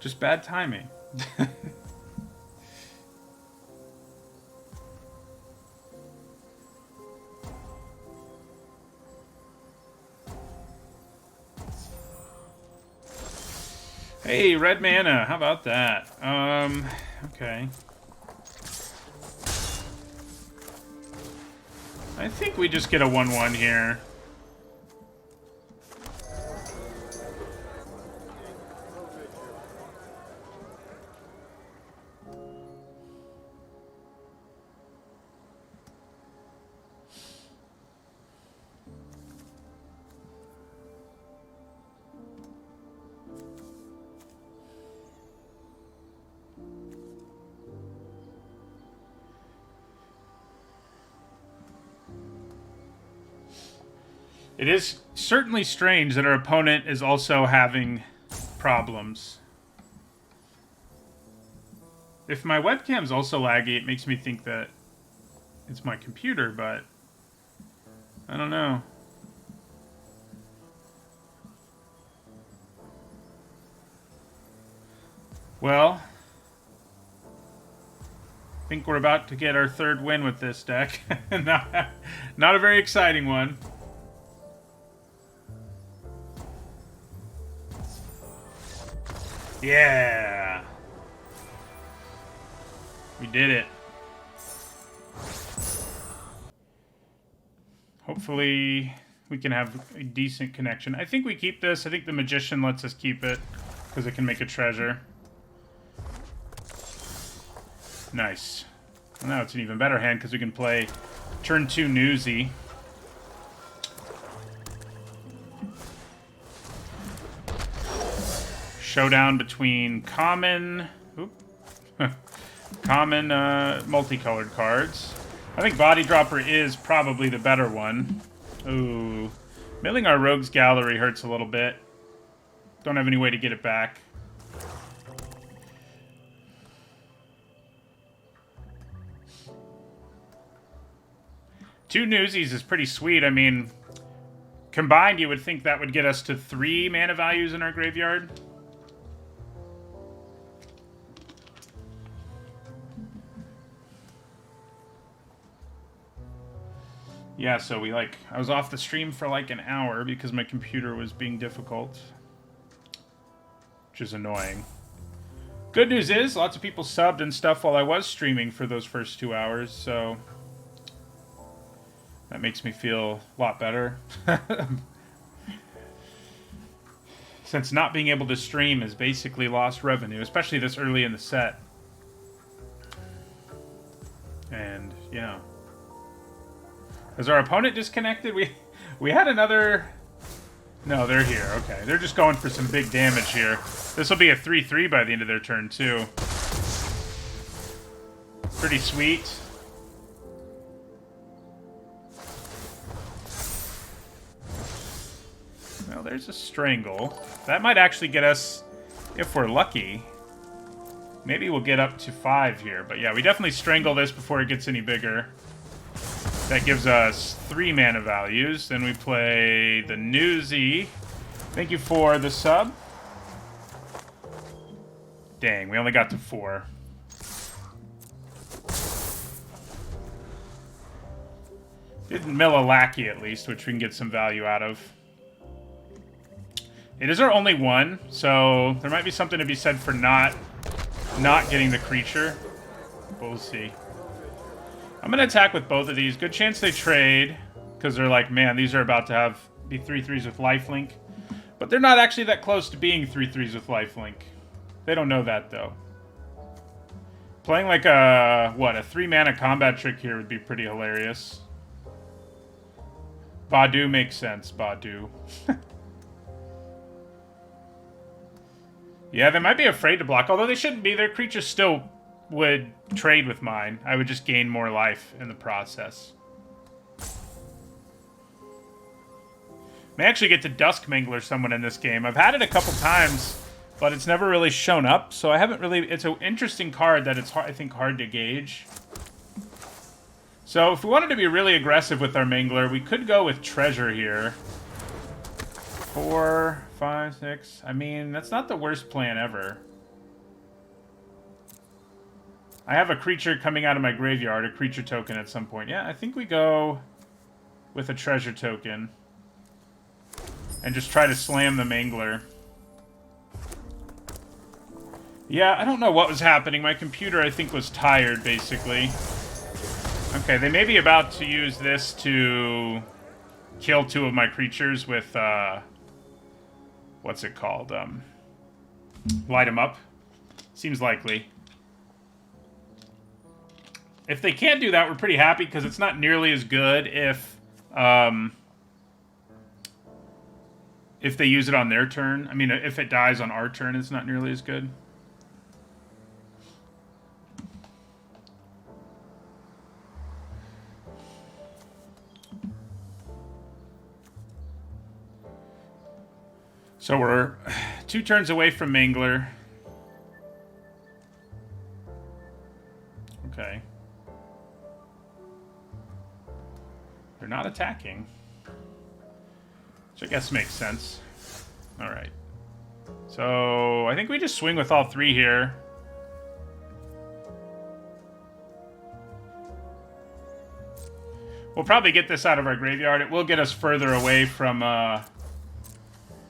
Just bad timing. Hey, red mana. How about that? Okay. I think we just get a 1/1 here. It is certainly strange that our opponent is also having problems. If my webcam's also laggy, it makes me think that it's my computer, but I don't know. Well, I think we're about to get our third win with this deck. Not a very exciting one. Yeah! We did it. Hopefully we can have a decent connection. I think we keep this. I think the Magician lets us keep it because it can make a treasure. Nice. Well, now it's an even better hand because we can play turn 2 Newsy. Showdown between common, common multicolored cards. I think Body Dropper is probably the better one. Ooh, milling our Rogues Gallery hurts a little bit. Don't have any way to get it back. Two Newsies is pretty sweet. I mean, combined, you would think that would get us to 3 mana values in our graveyard. Yeah, so I was off the stream for like an hour because my computer was being difficult. Which is annoying. Good news is, lots of people subbed and stuff while I was streaming for those first 2 hours, so that makes me feel a lot better. Since not being able to stream is basically lost revenue, especially this early in the set. And, yeah. Is our opponent disconnected? We had another... No, they're here. Okay, they're just going for some big damage here. This will be a 3/3 by the end of their turn, too. Pretty sweet. Well, Well, there's a Strangle. That might actually get us, if we're lucky. Maybe we'll get up to 5 here. But yeah, we definitely Strangle this before it gets any bigger. That gives us 3 mana values. Then we play the Newsy. Thank you for the sub. Dang, we only got to 4. Didn't mill a Lackey at least, which we can get some value out of. It is our only one, so there might be something to be said for not getting the creature. But we'll see. I'm going to attack with both of these. Good chance they trade, because they're like, man, these are about to be 3/3s with lifelink. But they're not actually that close to being 3/3s with lifelink. They don't know that, though. Playing like a 3-mana combat trick here would be pretty hilarious. Badu makes sense, Badu. Yeah, they might be afraid to block, although they shouldn't be. Their creatures still would trade with mine. I would just gain more life in the process. May actually get to Dusk Mangler someone in this game. I've had it a couple times, but it's never really shown up, so I haven't really... It's an interesting card that it's, I think, hard to gauge. So if we wanted to be really aggressive with our Mangler, we could go with Treasure here. 4, 5, 6. I mean, that's not the worst plan ever. I have a creature coming out of my graveyard, a creature token at some point. Yeah, I think we go with a Treasure token. And just try to slam the Mangler. Yeah, I don't know what was happening. My computer, I think, was tired, basically. Okay, they may be about to use this to kill 2 of my creatures with, what's it called? Light them up. Seems likely. If they can't do that, we're pretty happy, because it's not nearly as good if they use it on their turn. I mean, if it dies on our turn, it's not nearly as good. So we're 2 turns away from Mangler. Okay. They're not attacking. Which I guess makes sense. Alright. So, I think we just swing with all 3 here. We'll probably get this out of our graveyard. It will get us further away from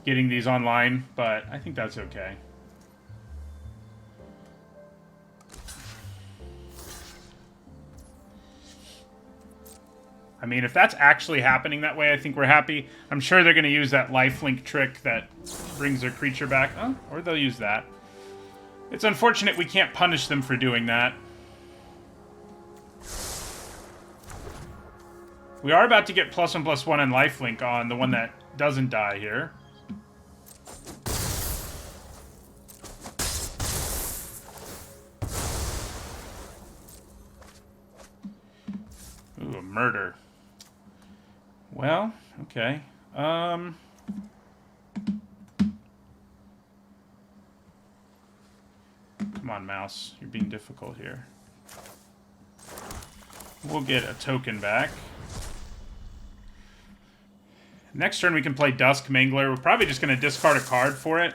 getting these online, but I think that's okay. I mean, if that's actually happening that way, I think we're happy. I'm sure they're going to use that lifelink trick that brings their creature back. Oh, or they'll use that. It's unfortunate we can't punish them for doing that. We are about to get +1/+1 and lifelink on the one that doesn't die here. Ooh, a murder. Well, okay. Come on, mouse. You're being difficult here. We'll get a token back. Next turn we can play Dusk Mangler. We're probably just going to discard a card for it.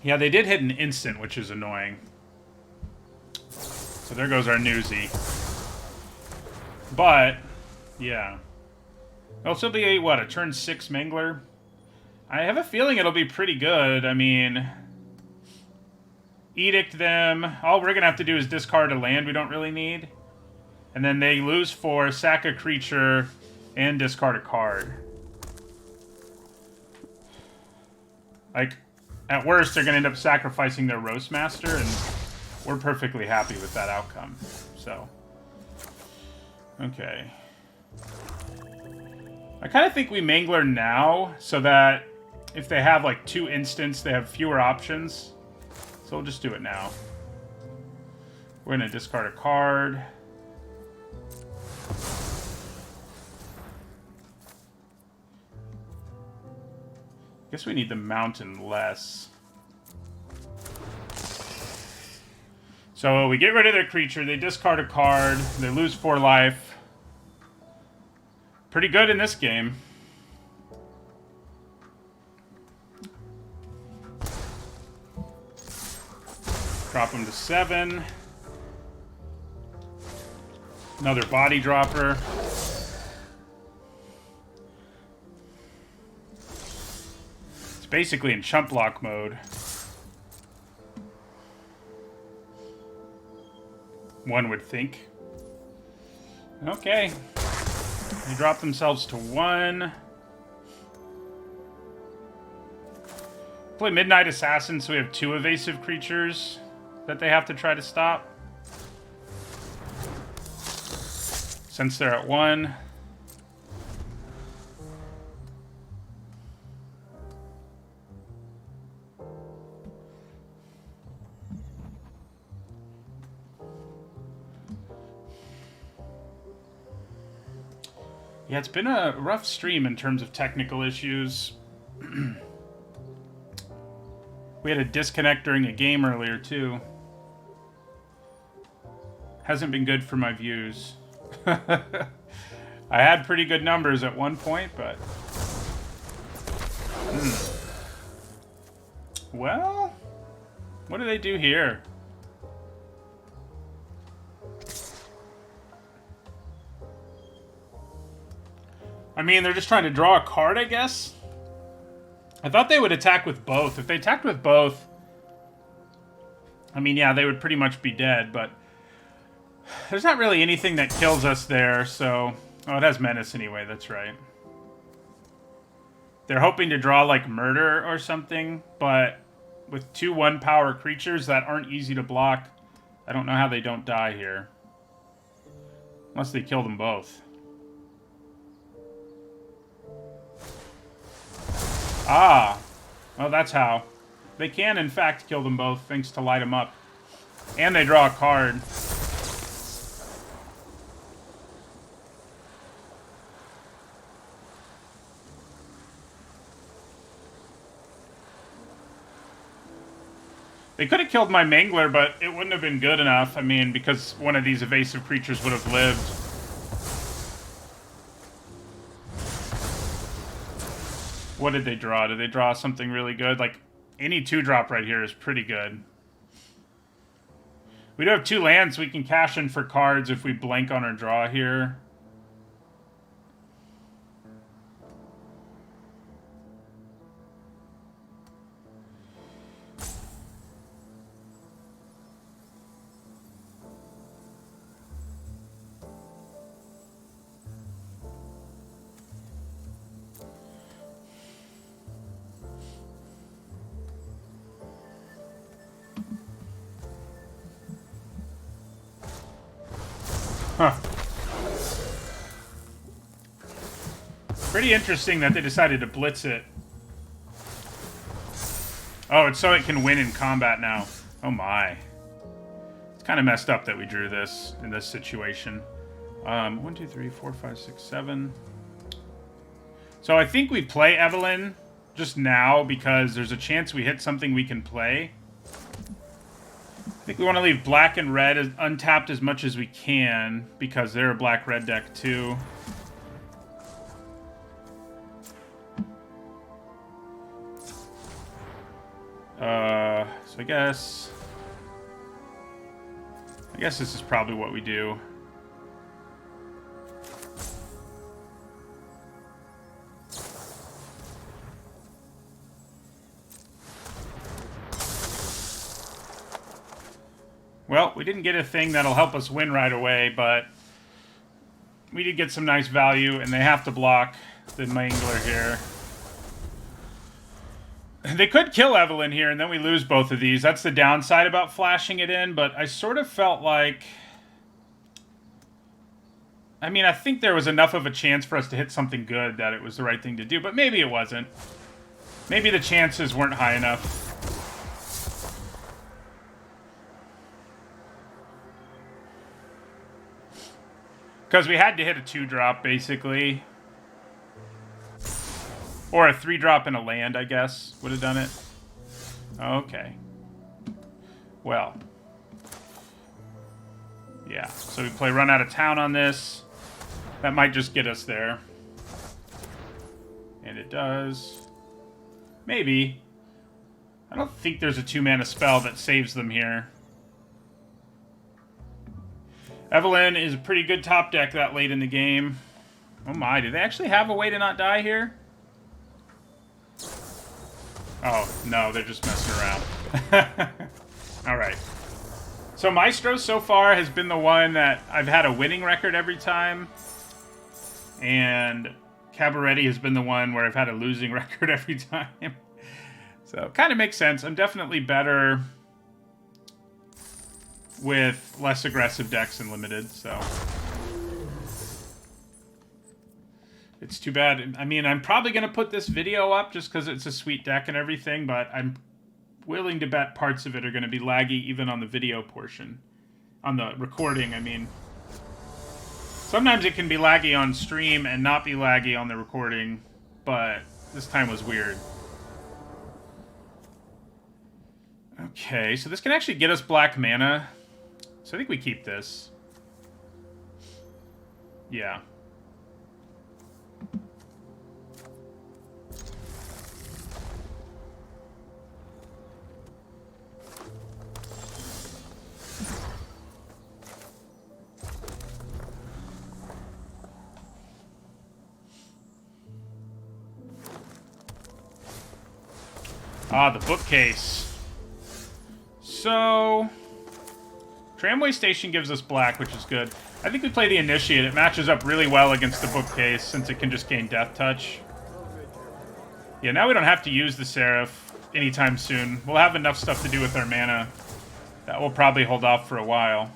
Yeah, they did hit an instant, which is annoying. So there goes our Newsy. But, yeah. It'll still be a turn 6 Mangler? I have a feeling it'll be pretty good. I mean, Edict them. All we're going to have to do is discard a land we don't really need. And then they lose 4, sack a creature, and discard a card. Like, at worst, they're going to end up sacrificing their Roastmaster, and we're perfectly happy with that outcome. So, okay. I kind of think we Mangler now, so that if they have, like, 2 instants, they have fewer options. So we'll just do it now. We're going to discard a card. Guess we need the mountain less. So we get rid of their creature, they discard a card, they lose 4 life. Pretty good in this game. Drop them to 7. Another body dropper. It's basically in chump block mode. One would think. Okay. They drop themselves to 1. Play Midnight Assassin, so we have 2 evasive creatures that they have to try to stop. Since they're at 1. Yeah, it's been a rough stream in terms of technical issues. We had a disconnect during a game earlier, too. Hasn't been good for my views. I had pretty good numbers at one point, but... Well, what do they do here? I mean, they're just trying to draw a card, I guess? I thought they would attack with both. If they attacked with both... I mean, yeah, they would pretty much be dead, but... There's not really anything that kills us there, so... Oh, it has Menace anyway, that's right. They're hoping to draw, like, Murder or something, but... With 2 1-power creatures that aren't easy to block, I don't know how they don't die here. Unless they kill them both. Ah. Oh, that's how. They can, in fact, kill them both, thanks to light them up. And they draw a card. They could have killed my Mangler, but it wouldn't have been good enough. I mean, because one of these evasive creatures would have lived. What did they draw? Did they draw something really good? Like, any 2-drop right here is pretty good. We do have 2 lands. We can cash in for cards if we blank on our draw here. Huh. Pretty interesting that they decided to blitz it. Oh, it's so it can win in combat now. Oh my. It's kind of messed up that we drew this in this situation. 1, 2, 3, 4, 5, 6, 7. So I think we play Evelyn just now because there's a chance we hit something we can play. I think we want to leave black and red as untapped as much as we can because they're a black-red deck too. So I guess this is probably what we do. Well, we didn't get a thing that'll help us win right away, but we did get some nice value, and they have to block the Mangler here. They could kill Evelyn here, and then we lose both of these. That's the downside about flashing it in, but I sort of felt like... I mean, I think there was enough of a chance for us to hit something good that it was the right thing to do, but maybe it wasn't. Maybe the chances weren't high enough. Because we had to hit a 2-drop, basically. Or a 3-drop and a land, I guess, would have done it. Okay. Well. Yeah, so we play Run Out of Town on this. That might just get us there. And it does. Maybe. I don't think there's a 2-mana spell that saves them here. Evelyn is a pretty good top deck that late in the game. Oh my, do they actually have a way to not die here? Oh, no, they're just messing around. Alright. So Maestro so far has been the one that I've had a winning record every time. And Cabaretti has been the one where I've had a losing record every time. So, kind of makes sense. I'm definitely better with less aggressive decks in Limited, so... It's too bad. I mean, I'm probably going to put this video up just because it's a sweet deck and everything, but I'm willing to bet parts of it are going to be laggy even on the video portion. On the recording, I mean. Sometimes it can be laggy on stream and not be laggy on the recording, but this time was weird. Okay, so this can actually get us black mana. So I think we keep this. Yeah. Ah, the bookcase. So, Tramway Station gives us black, which is good. I think we play the Initiate. It matches up really well against the bookcase, since it can just gain Death Touch. Yeah, now we don't have to use the Seraph anytime soon. We'll have enough stuff to do with our mana. That will probably hold off for a while.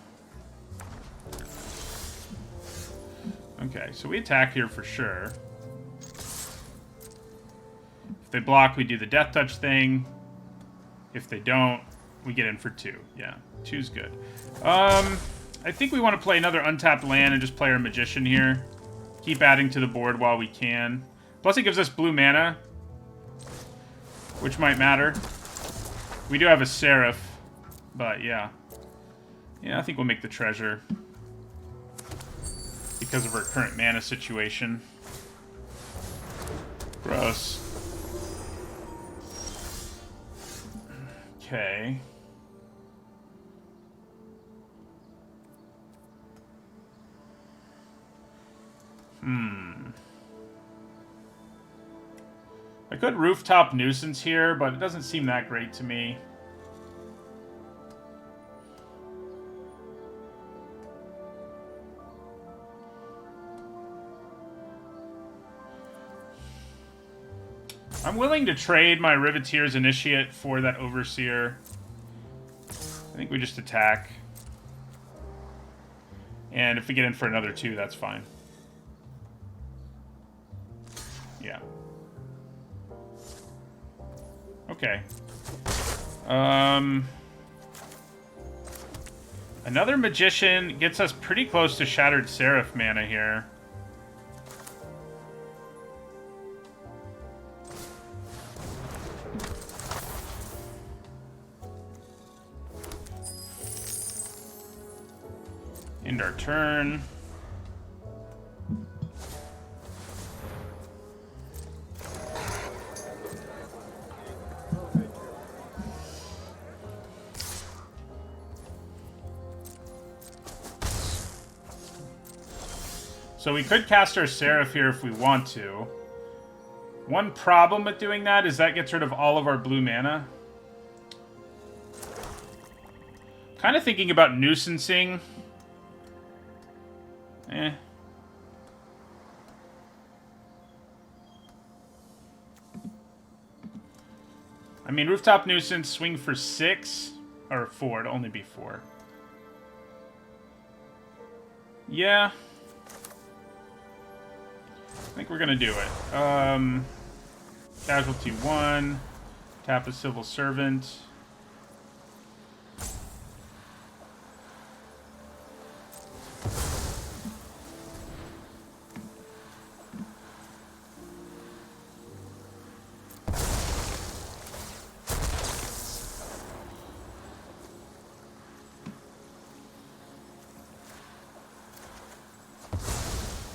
Okay, so we attack here for sure. If they block, we do the Death Touch thing. If they don't, we get in for 2. Yeah, 2's good. I think we want to play another untapped land and just play our Magician here. Keep adding to the board while we can. Plus it gives us blue mana, which might matter. We do have a Seraph, but yeah. Yeah, I think we'll make the treasure because of our current mana situation. Gross. Okay. I could Rooftop Nuisance here, but it doesn't seem that great to me. I'm willing to trade my Riveteer's Initiate for that Overseer. I think we just attack. And if we get in for another 2, that's fine. Yeah. Okay. Another Magician gets us pretty close to Shattered Seraph mana here. End our turn. So we could cast our Seraph here if we want to. One problem with doing that is that gets rid of all of our blue mana. Kind of thinking about nuisancing. I mean, Rooftop Nuisance, swing for 6. Or 4, it'll only be 4. Yeah. I think we're gonna do it. Casualty 1. Tap a Civil Servant.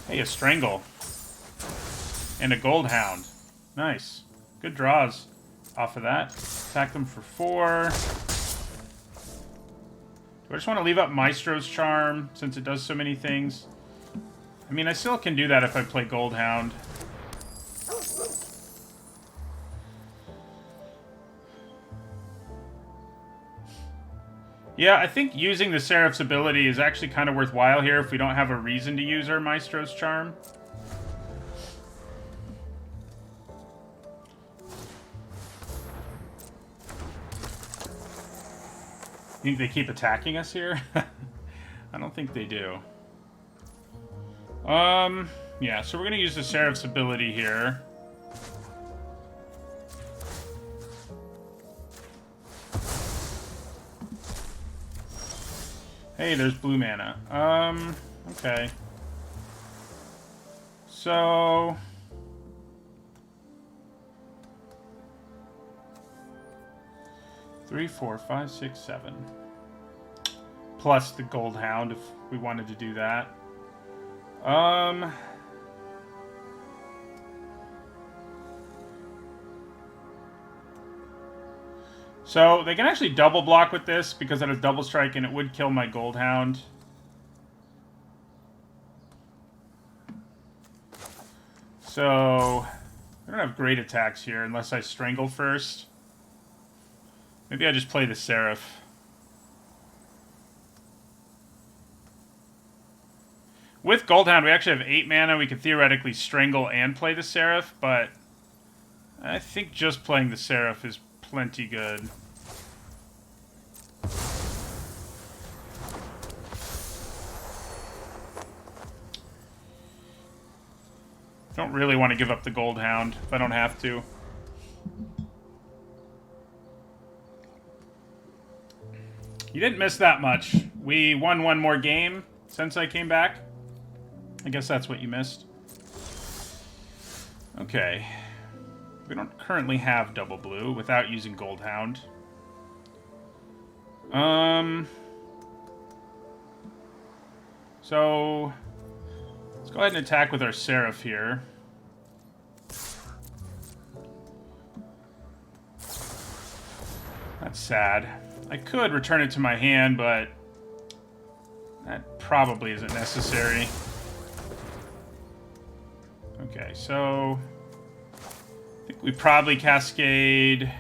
Hey, a Strangle. And a Gold Hound. Nice. Good draws off of that. Attack them for 4. Do I just want to leave up Maestro's Charm, since it does so many things? I mean, I still can do that if I play Gold Hound. Yeah, I think using the Seraph's ability is actually kind of worthwhile here if we don't have a reason to use our Maestro's Charm. You think they keep attacking us here? I don't think they do. Yeah, so we're going to use the Seraph's ability here. Hey, there's blue mana. Okay. So... Three, 4, 5, 6, 7. Plus the Gold Hound if we wanted to do that. So they can actually double block with this because it has double strike and it would kill my Gold Hound. So I don't have great attacks here unless I Strangle first. Maybe I just play the Seraph. With Gold Hound, we actually have 8 mana. We could theoretically Strangle and play the Seraph, but I think just playing the Seraph is plenty good. Don't really want to give up the Gold Hound if I don't have to. You didn't miss that much. We won one more game since I came back. I guess that's what you missed. Okay. We don't currently have double blue without using Gold Hound. So let's go ahead and attack with our Seraph here. That's sad. I could return it to my hand, but that probably isn't necessary. Okay, so I think we probably Cascade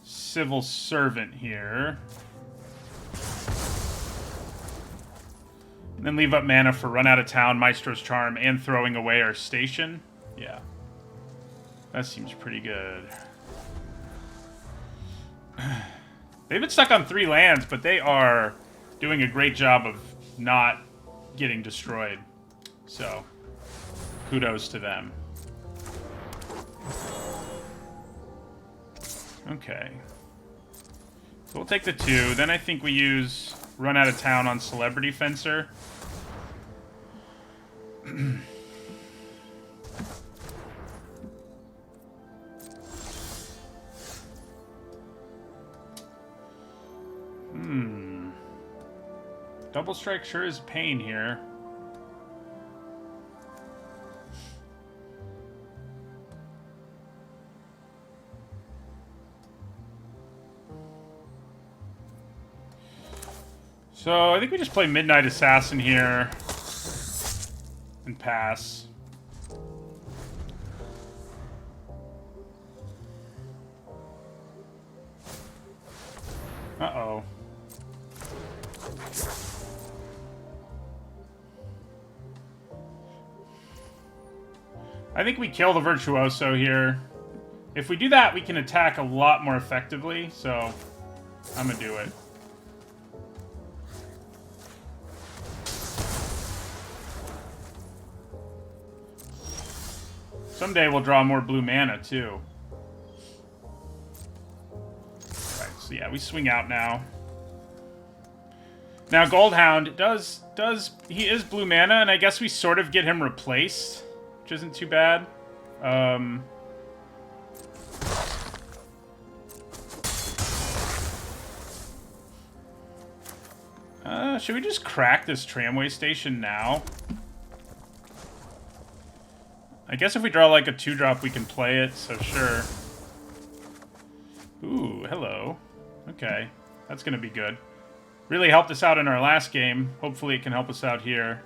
Civil Servant here. And then leave up mana for Run Out of Town, Maestro's Charm, and throwing away our station. Yeah. That seems pretty good. They've been stuck on 3 lands, but they are doing a great job of not getting destroyed. So, kudos to them. Okay. So we'll take the 2. Then I think we use Run Out of Town on Celebrity Fencer. Double strike sure is pain here. So I think we just play Midnight Assassin here and pass. Uh-oh. I think we kill the Virtuoso here. If we do that, we can attack a lot more effectively, so I'm gonna do it. Someday we'll draw more blue mana, too. Right, so yeah, we swing out now. Now, Gold Hound he is blue mana, and I guess we sort of get him replaced, which isn't too bad. Should we just crack this tramway station now? I guess if we draw like a 2-drop, we can play it, so sure. Ooh, hello. Okay, that's gonna be good. Really helped us out in our last game. Hopefully it can help us out here.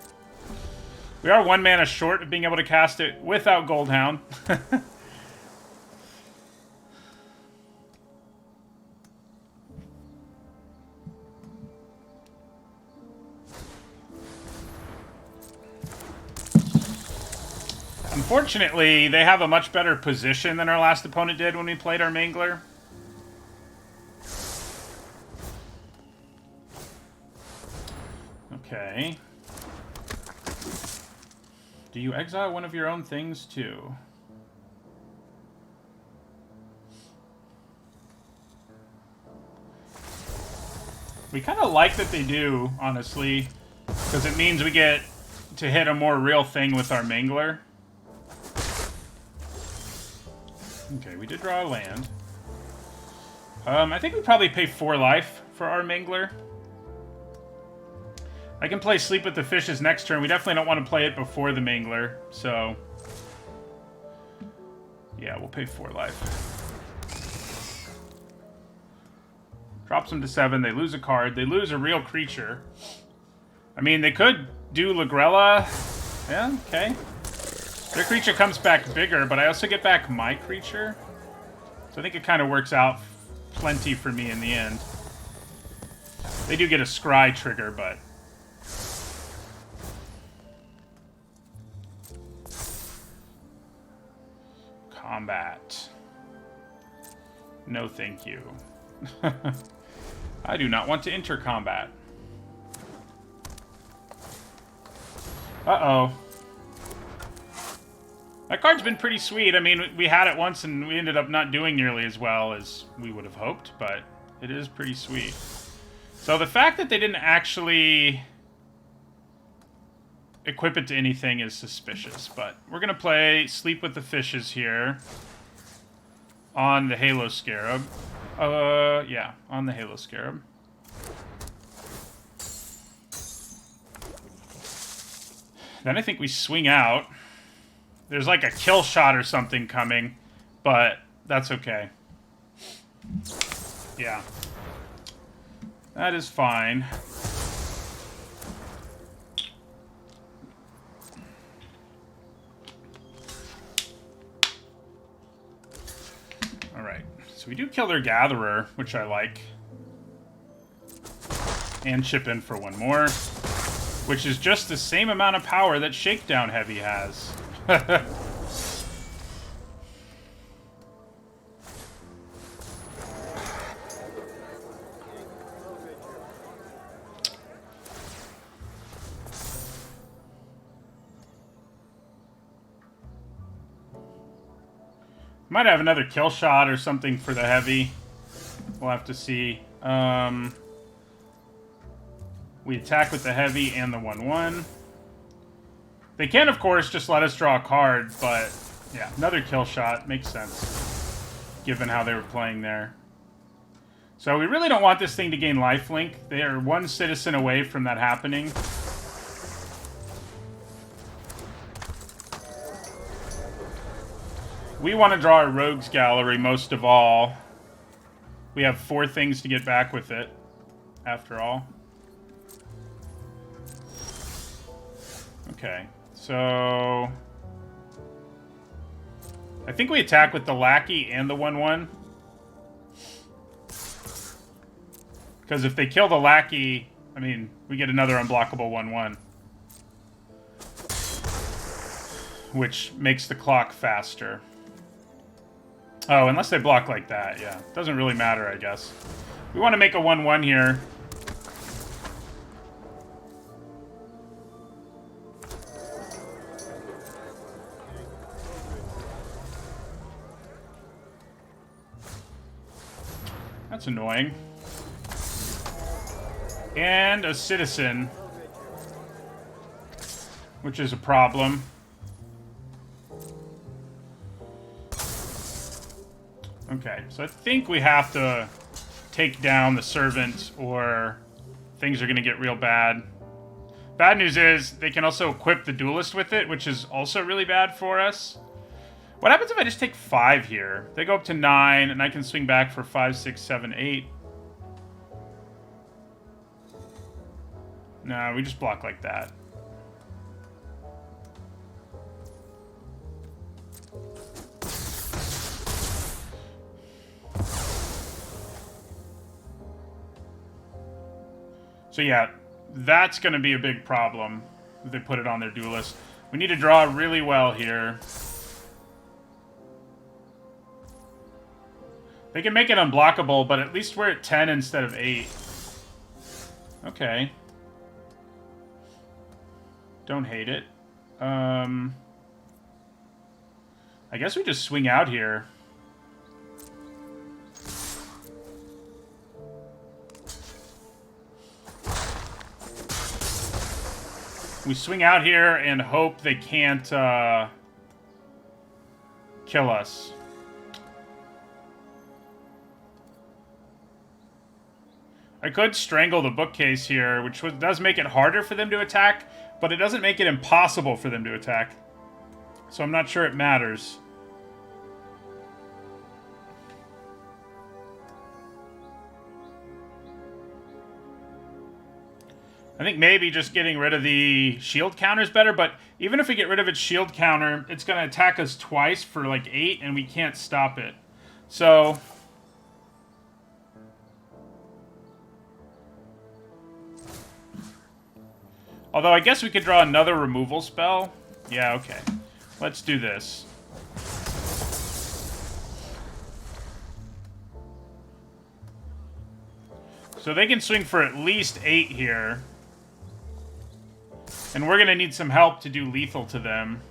We are 1 mana short of being able to cast it without Goldhound. Unfortunately, they have a much better position than our last opponent did when we played our Mangler. Okay. Do you exile one of your own things, too? We kind of like that they do, honestly, because it means we get to hit a more real thing with our Mangler. Okay, we did draw a land. I think we probably pay 4 life for our Mangler. I can play Sleep with the Fishes next turn. We definitely don't want to play it before the Mangler, so... yeah, we'll pay 4 life. Drops them to 7. They lose a card. They lose a real creature. I mean, they could do Lagrella. Yeah, okay. Their creature comes back bigger, but I also get back my creature. So I think it kind of works out plenty for me in the end. They do get a Scry trigger, but... combat. No, thank you. I do not want to enter combat. Uh-oh. That card's been pretty sweet. I mean, we had it once and we ended up not doing nearly as well as we would have hoped, but it is pretty sweet. So the fact that they didn't actually equip it to anything is suspicious, but we're going to play Sleep with the Fishes here on the Halo Scarab. Yeah, on the Halo Scarab. Then I think we swing out. There's like a kill shot or something coming, but that's okay. Yeah. That is fine. Alright, so we do kill their Gatherer, which I like. And chip in for 1 more. Which is just the same amount of power that Shakedown Heavy has. Might have another kill shot or something for the heavy. We'll have to see. We attack with the heavy and the 1/1. They can, of course, just let us draw a card, but yeah, another kill shot makes sense, given how they were playing there. So we really don't want this thing to gain lifelink. They are 1 citizen away from that happening. We want to draw a Rogues Gallery most of all. We have 4 things to get back with it, after all. Okay, so... I think we attack with the Lackey and the 1/1. Because if they kill the Lackey, I mean, we get another unblockable 1/1. Which makes the clock faster. Oh, unless they block like that, yeah. Doesn't really matter, I guess. We want to make a 1/1 here. That's annoying. And a citizen. Which is a problem. Okay, so I think we have to take down the servant or things are going to get real bad. Bad news is they can also equip the duelist with it, which is also really bad for us. What happens if I just take 5 here? They go up to 9, and I can swing back for 5, 6, 7, 8. No, we just block like that. So yeah, that's going to be a big problem if they put it on their duelist. We need to draw really well here. They can make it unblockable, but at least we're at 10 instead of 8. Okay. Don't hate it. I guess we just swing out here. We swing out here and hope they can't kill us. I could strangle the bookcase here, which does make it harder for them to attack, but it doesn't make it impossible for them to attack. So I'm not sure it matters. I think maybe just getting rid of the shield counter is better, but even if we get rid of its shield counter, it's going to attack us twice for like 8, and we can't stop it. So... although I guess we could draw another removal spell. Yeah, okay. Let's do this. So they can swing for at least 8 here. And we're going to need some help to do lethal to them.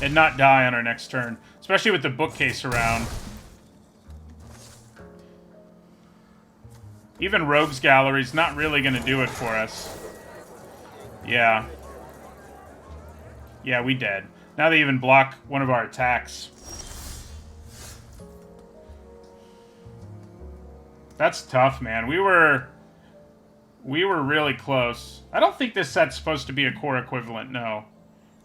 And not die on our next turn. Especially with the bookcase around. Even Rogue's Gallery's not really going to do it for us. Yeah. Yeah, we dead. Now they even block one of our attacks. That's tough, man. We were really close. I don't think this set's supposed to be a core equivalent, no.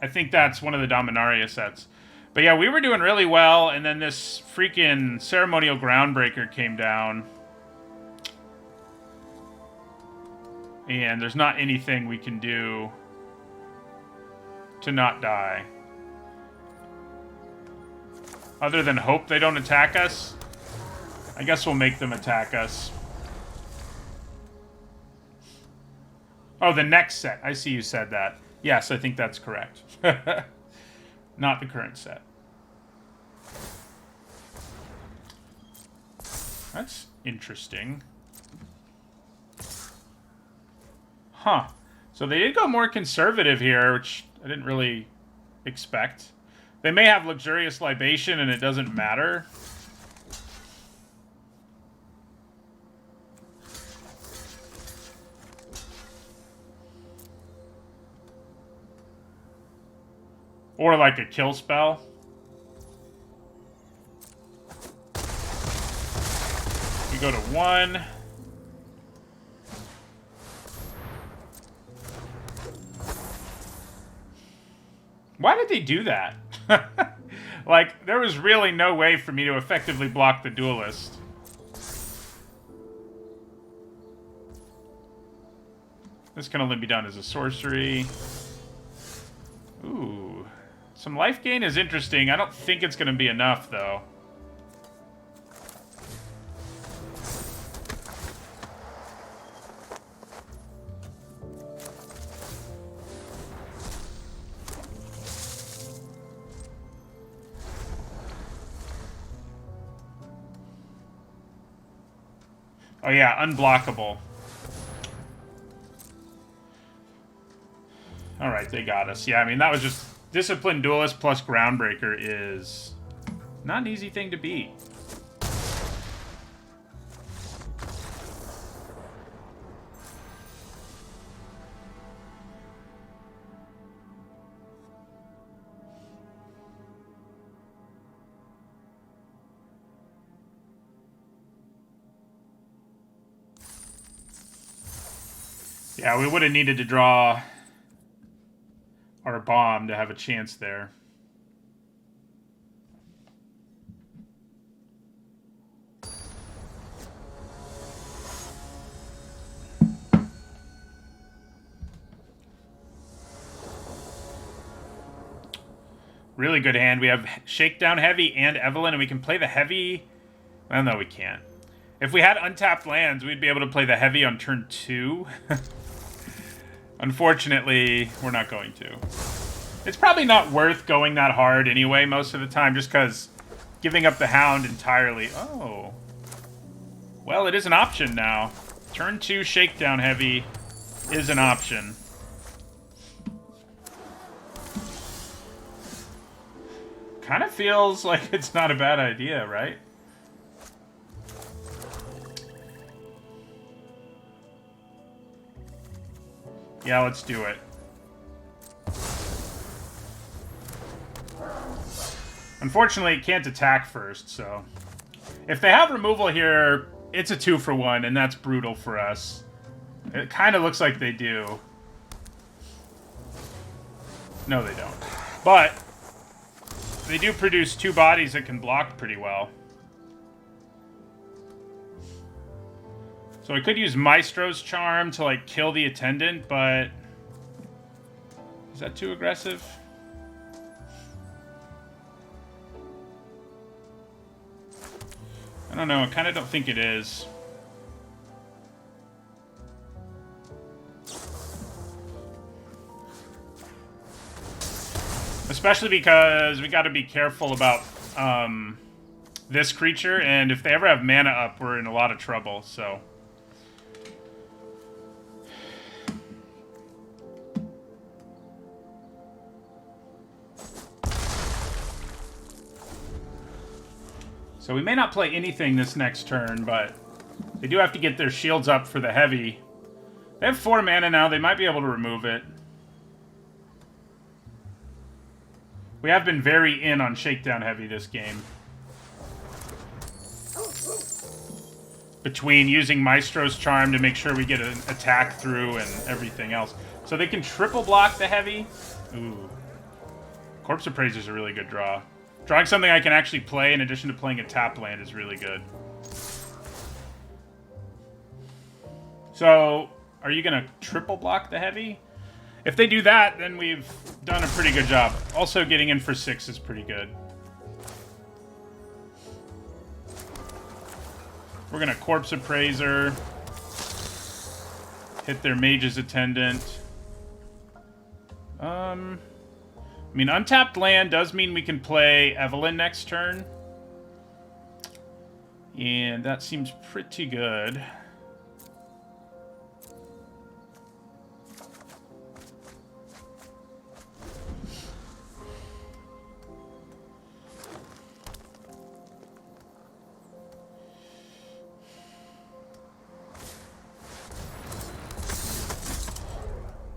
I think that's one of the Dominaria sets. But yeah, we were doing really well, and then this freaking Ceremonial Groundbreaker came down. And there's not anything we can do to not die. Other than hope they don't attack us. I guess we'll make them attack us. Oh, the next set. I see you said that. Yes, I think that's correct. Not the current set. That's interesting. Huh. So they did go more conservative here, which I didn't really expect. They may have Luxurious Libation and it doesn't matter. Or like a kill spell. We go to 1. Why did they do that? Like, there was really no way for me to effectively block the duelist. This can only be done as a sorcery. Ooh. Some life gain is interesting. I don't think it's going to be enough, though. Oh yeah, unblockable. Alright, they got us. Yeah, I mean, that was just... Disciplined Duelist plus Groundbreaker is not an easy thing to beat. Yeah, we would have needed to draw our bomb to have a chance there. Really good hand. We have Shakedown Heavy and Evelyn, and we can play the Heavy. Well, no, we can't. If we had untapped lands, we'd be able to play the Heavy on turn 2. Unfortunately, we're not going to. It's probably not worth going that hard anyway most of the time, just because giving up the Hound entirely... Oh. Well, it is an option now. Turn 2 Shakedown Heavy is an option. Kind of feels like it's not a bad idea, right? Yeah, let's do it. Unfortunately, it can't attack first, so... If they have removal here, it's a 2-for-1, and that's brutal for us. It kind of looks like they do. No, they don't. But... they do produce 2 bodies that can block pretty well. So I could use Maestro's Charm to, like, kill the Attendant, but... is that too aggressive? I don't know. I kind of don't think it is. Especially because we got to be careful about this creature, and if they ever have mana up, we're in a lot of trouble, so... So we may not play anything this next turn, but they do have to get their shields up for the Heavy. They have 4 mana now. They might be able to remove it. We have been very in on Shakedown Heavy this game. Between using Maestro's Charm to make sure we get an attack through and everything else. So they can triple block the Heavy. Ooh. Corpse Appraiser's a really good draw. Drawing something I can actually play in addition to playing a tap land is really good. So, are you going to triple block the Heavy? If they do that, then we've done a pretty good job. Also, getting in for 6 is pretty good. We're going to Corpse Appraiser. Hit their Mage's Attendant. I mean, untapped land does mean we can play Evelyn next turn. And that seems pretty good.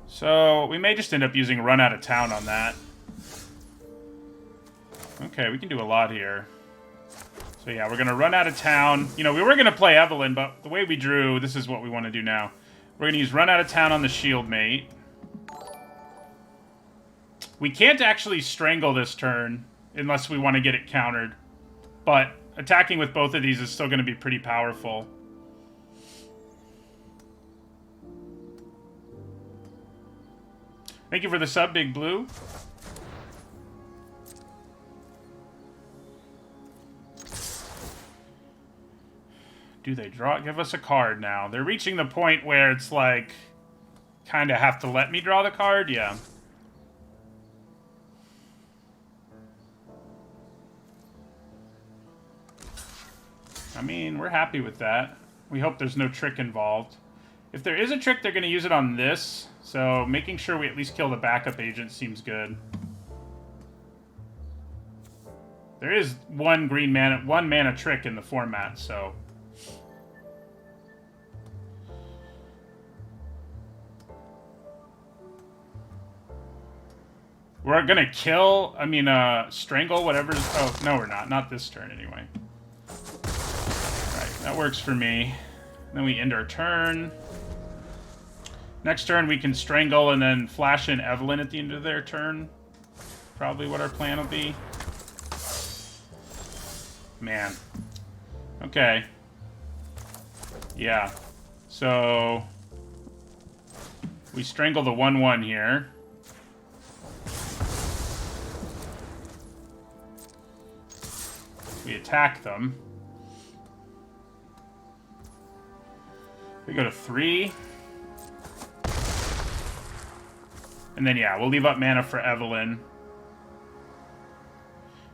So, we may just end up using Run Out of Town on that. Okay, we can do a lot here. So yeah, we're going to Run Out of Town. You know, we were going to play Evelyn, but the way we drew, this is what we want to do now. We're going to use Run Out of Town on the Shield Mate. We can't actually Strangle this turn, unless we want to get it countered. But attacking with both of these is still going to be pretty powerful. Thank you for the sub, Big Blue. Do they give us a card now? They're reaching the point where it's like, kind of have to let me draw the card? Yeah. I mean, we're happy with that. We hope there's no trick involved. If there is a trick, they're going to use it on this. So making sure we at least kill the backup agent seems good. There is one mana trick in the format, so... We're gonna kill, strangle whatever's... Oh, no we're not. Not this turn, anyway. Right, that works for me. Then we end our turn. Next turn we can Strangle and then flash in Evelyn at the end of their turn. Probably what our plan will be. Man. Okay. Yeah. So we Strangle the 1/1 here. We attack them. We go to 3. And then, yeah, we'll leave up mana for Evelyn.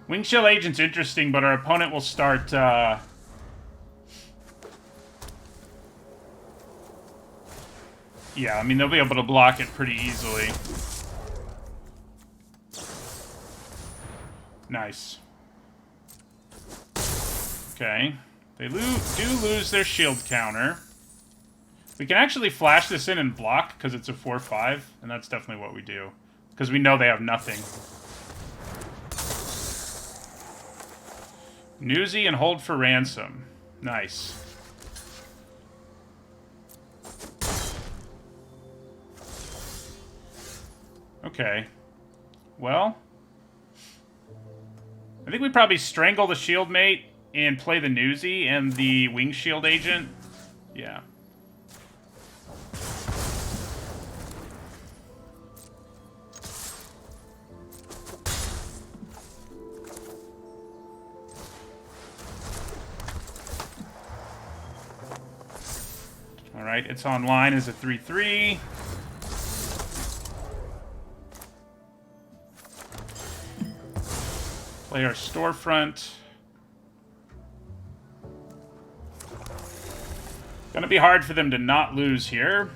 Wingchill Agent's interesting, but our opponent will start... Yeah, I mean, they'll be able to block it pretty easily. Nice. Okay. They do lose their shield counter. We can actually flash this in and block because it's a 4/5, and that's definitely what we do. Because we know they have nothing. Newsy and hold for ransom. Nice. Okay. Well, I think we probably Strangle the Shield Mate and play the Newsy and the Wing Shield Agent. Yeah. Alright, it's online as a 3/3. Play our Storefront. Gonna be hard for them to not lose here.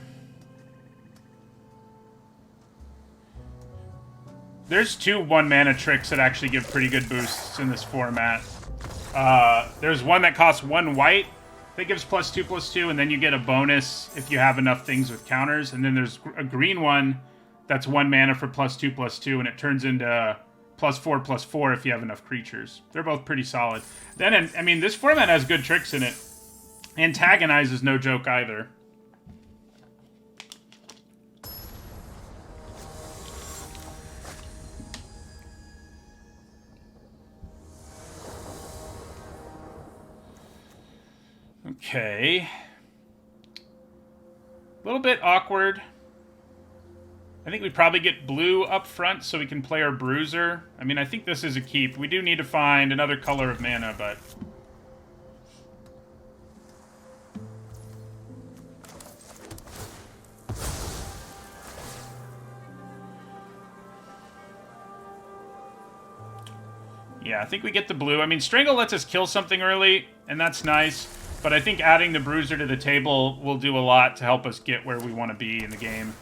There's 2 1-mana tricks that actually give pretty good boosts in this format. There's one that costs 1 white that gives +2/+2, and then you get a bonus if you have enough things with counters. And then there's a green one that's 1 mana for +2/+2, and it turns into +4/+4 if you have enough creatures. They're both pretty solid. Then, I mean, this format has good tricks in it. Antagonize is no joke either. Okay. A little bit awkward. I think we probably get blue up front so we can play our Bruiser. I mean, I think this is a keep. We do need to find another color of mana, but... Yeah, I think we get the blue. I mean, Strangle lets us kill something early, and that's nice. But I think adding the Bruiser to the table will do a lot to help us get where we want to be in the game.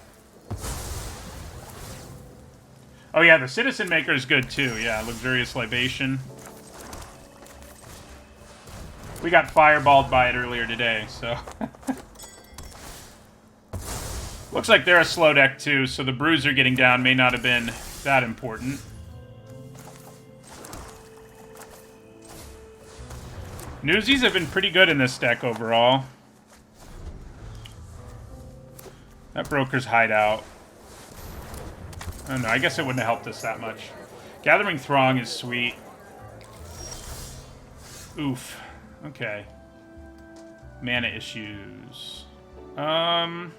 Oh yeah, the Citizen Maker is good too. Yeah, Luxurious Libation. We got fireballed by it earlier today, so... Looks like they're a slow deck too, so the Bruiser getting down may not have been that important. Newsies have been pretty good in this deck overall. That Broker's Hideout. I don't know, I guess it wouldn't have helped us that much. Gathering Throng is sweet. Oof. Okay. Mana issues. Do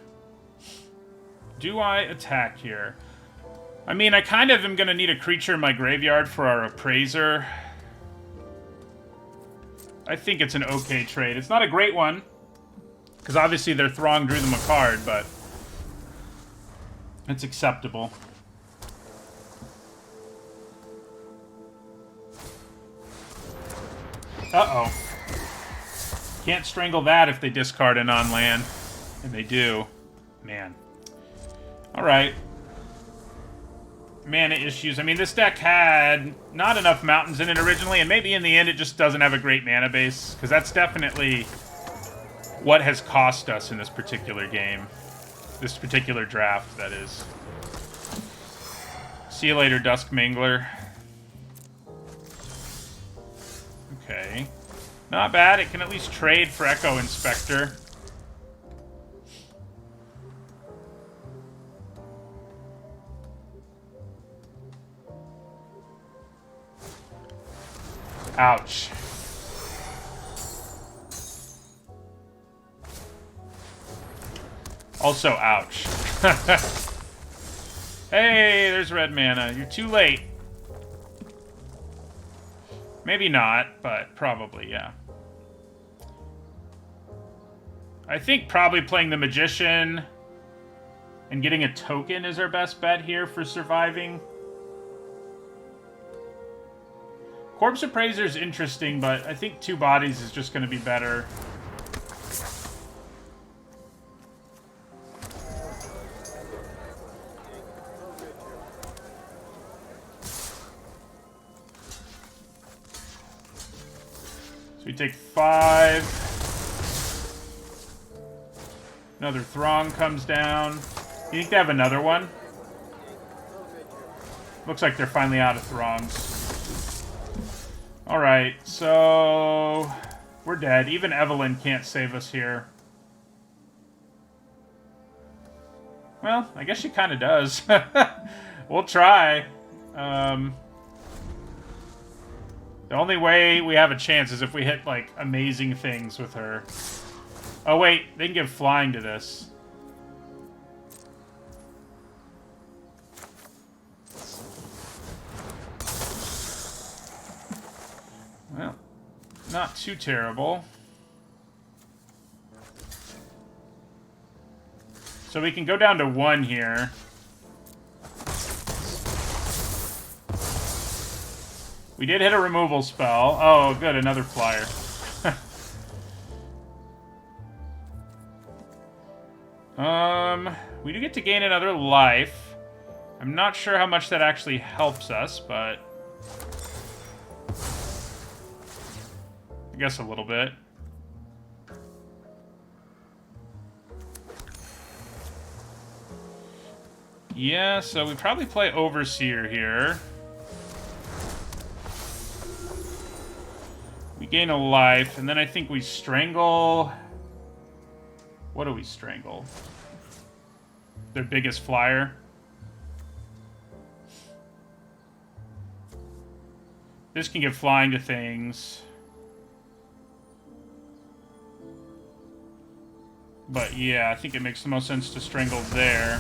I attack here? I mean, I kind of am going to need a creature in my graveyard for our Appraiser. I think it's an okay trade. It's not a great one, because obviously their Throng drew them a card, but it's acceptable. Uh-oh. Can't Strangle that if they discard a non-land. And they do. Man. Alright. Mana issues. I mean, this deck had not enough mountains in it originally, and maybe in the end it just doesn't have a great mana base, because that's definitely what has cost us in this particular game. This particular draft, that is. See you later, Dusk Mangler. Okay. Not bad. It can at least trade for Echo Inspector. Ouch. Also, ouch. Hey, there's red mana. You're too late. Maybe not, but probably, yeah. I think probably playing the Magician and getting a token is our best bet here for surviving. Corpse Appraiser is interesting, but I think 2 bodies is just going to be better. So we take 5. Another Throng comes down. You think they have another one? Looks like they're finally out of Throngs. Alright, so... we're dead. Even Evelyn can't save us here. Well, I guess she kind of does. We'll try. The only way we have a chance is if we hit, like, amazing things with her. Oh, wait. They can give flying to this. Well, not too terrible. So we can go down to 1 here. We did hit a removal spell. Oh, good. Another flyer. We do get to gain another life. I'm not sure how much that actually helps us, but... I guess a little bit. Yeah, so we probably play Overseer here. We gain a life, and then I think we strangle... What do we strangle? Their biggest flyer. This can give flying to things. But yeah, I think it makes the most sense to strangle there.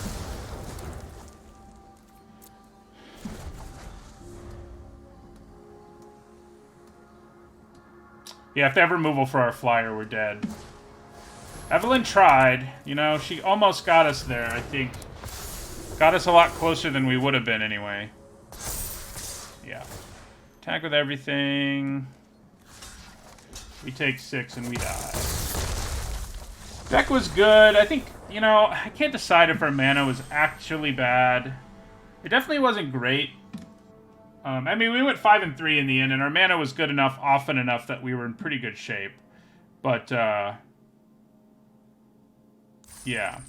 Yeah, if they have removal for our flyer, we're dead. Evelyn tried. You know, she almost got us there, I think. Got us a lot closer than we would have been anyway. Yeah. Attack with everything. We take 6 and we die. Deck was good. I think, you know, I can't decide if our mana was actually bad. It definitely wasn't great. I mean, we went 5 and 3 in the end, and our mana was good enough, often enough, that we were in pretty good shape. But, yeah.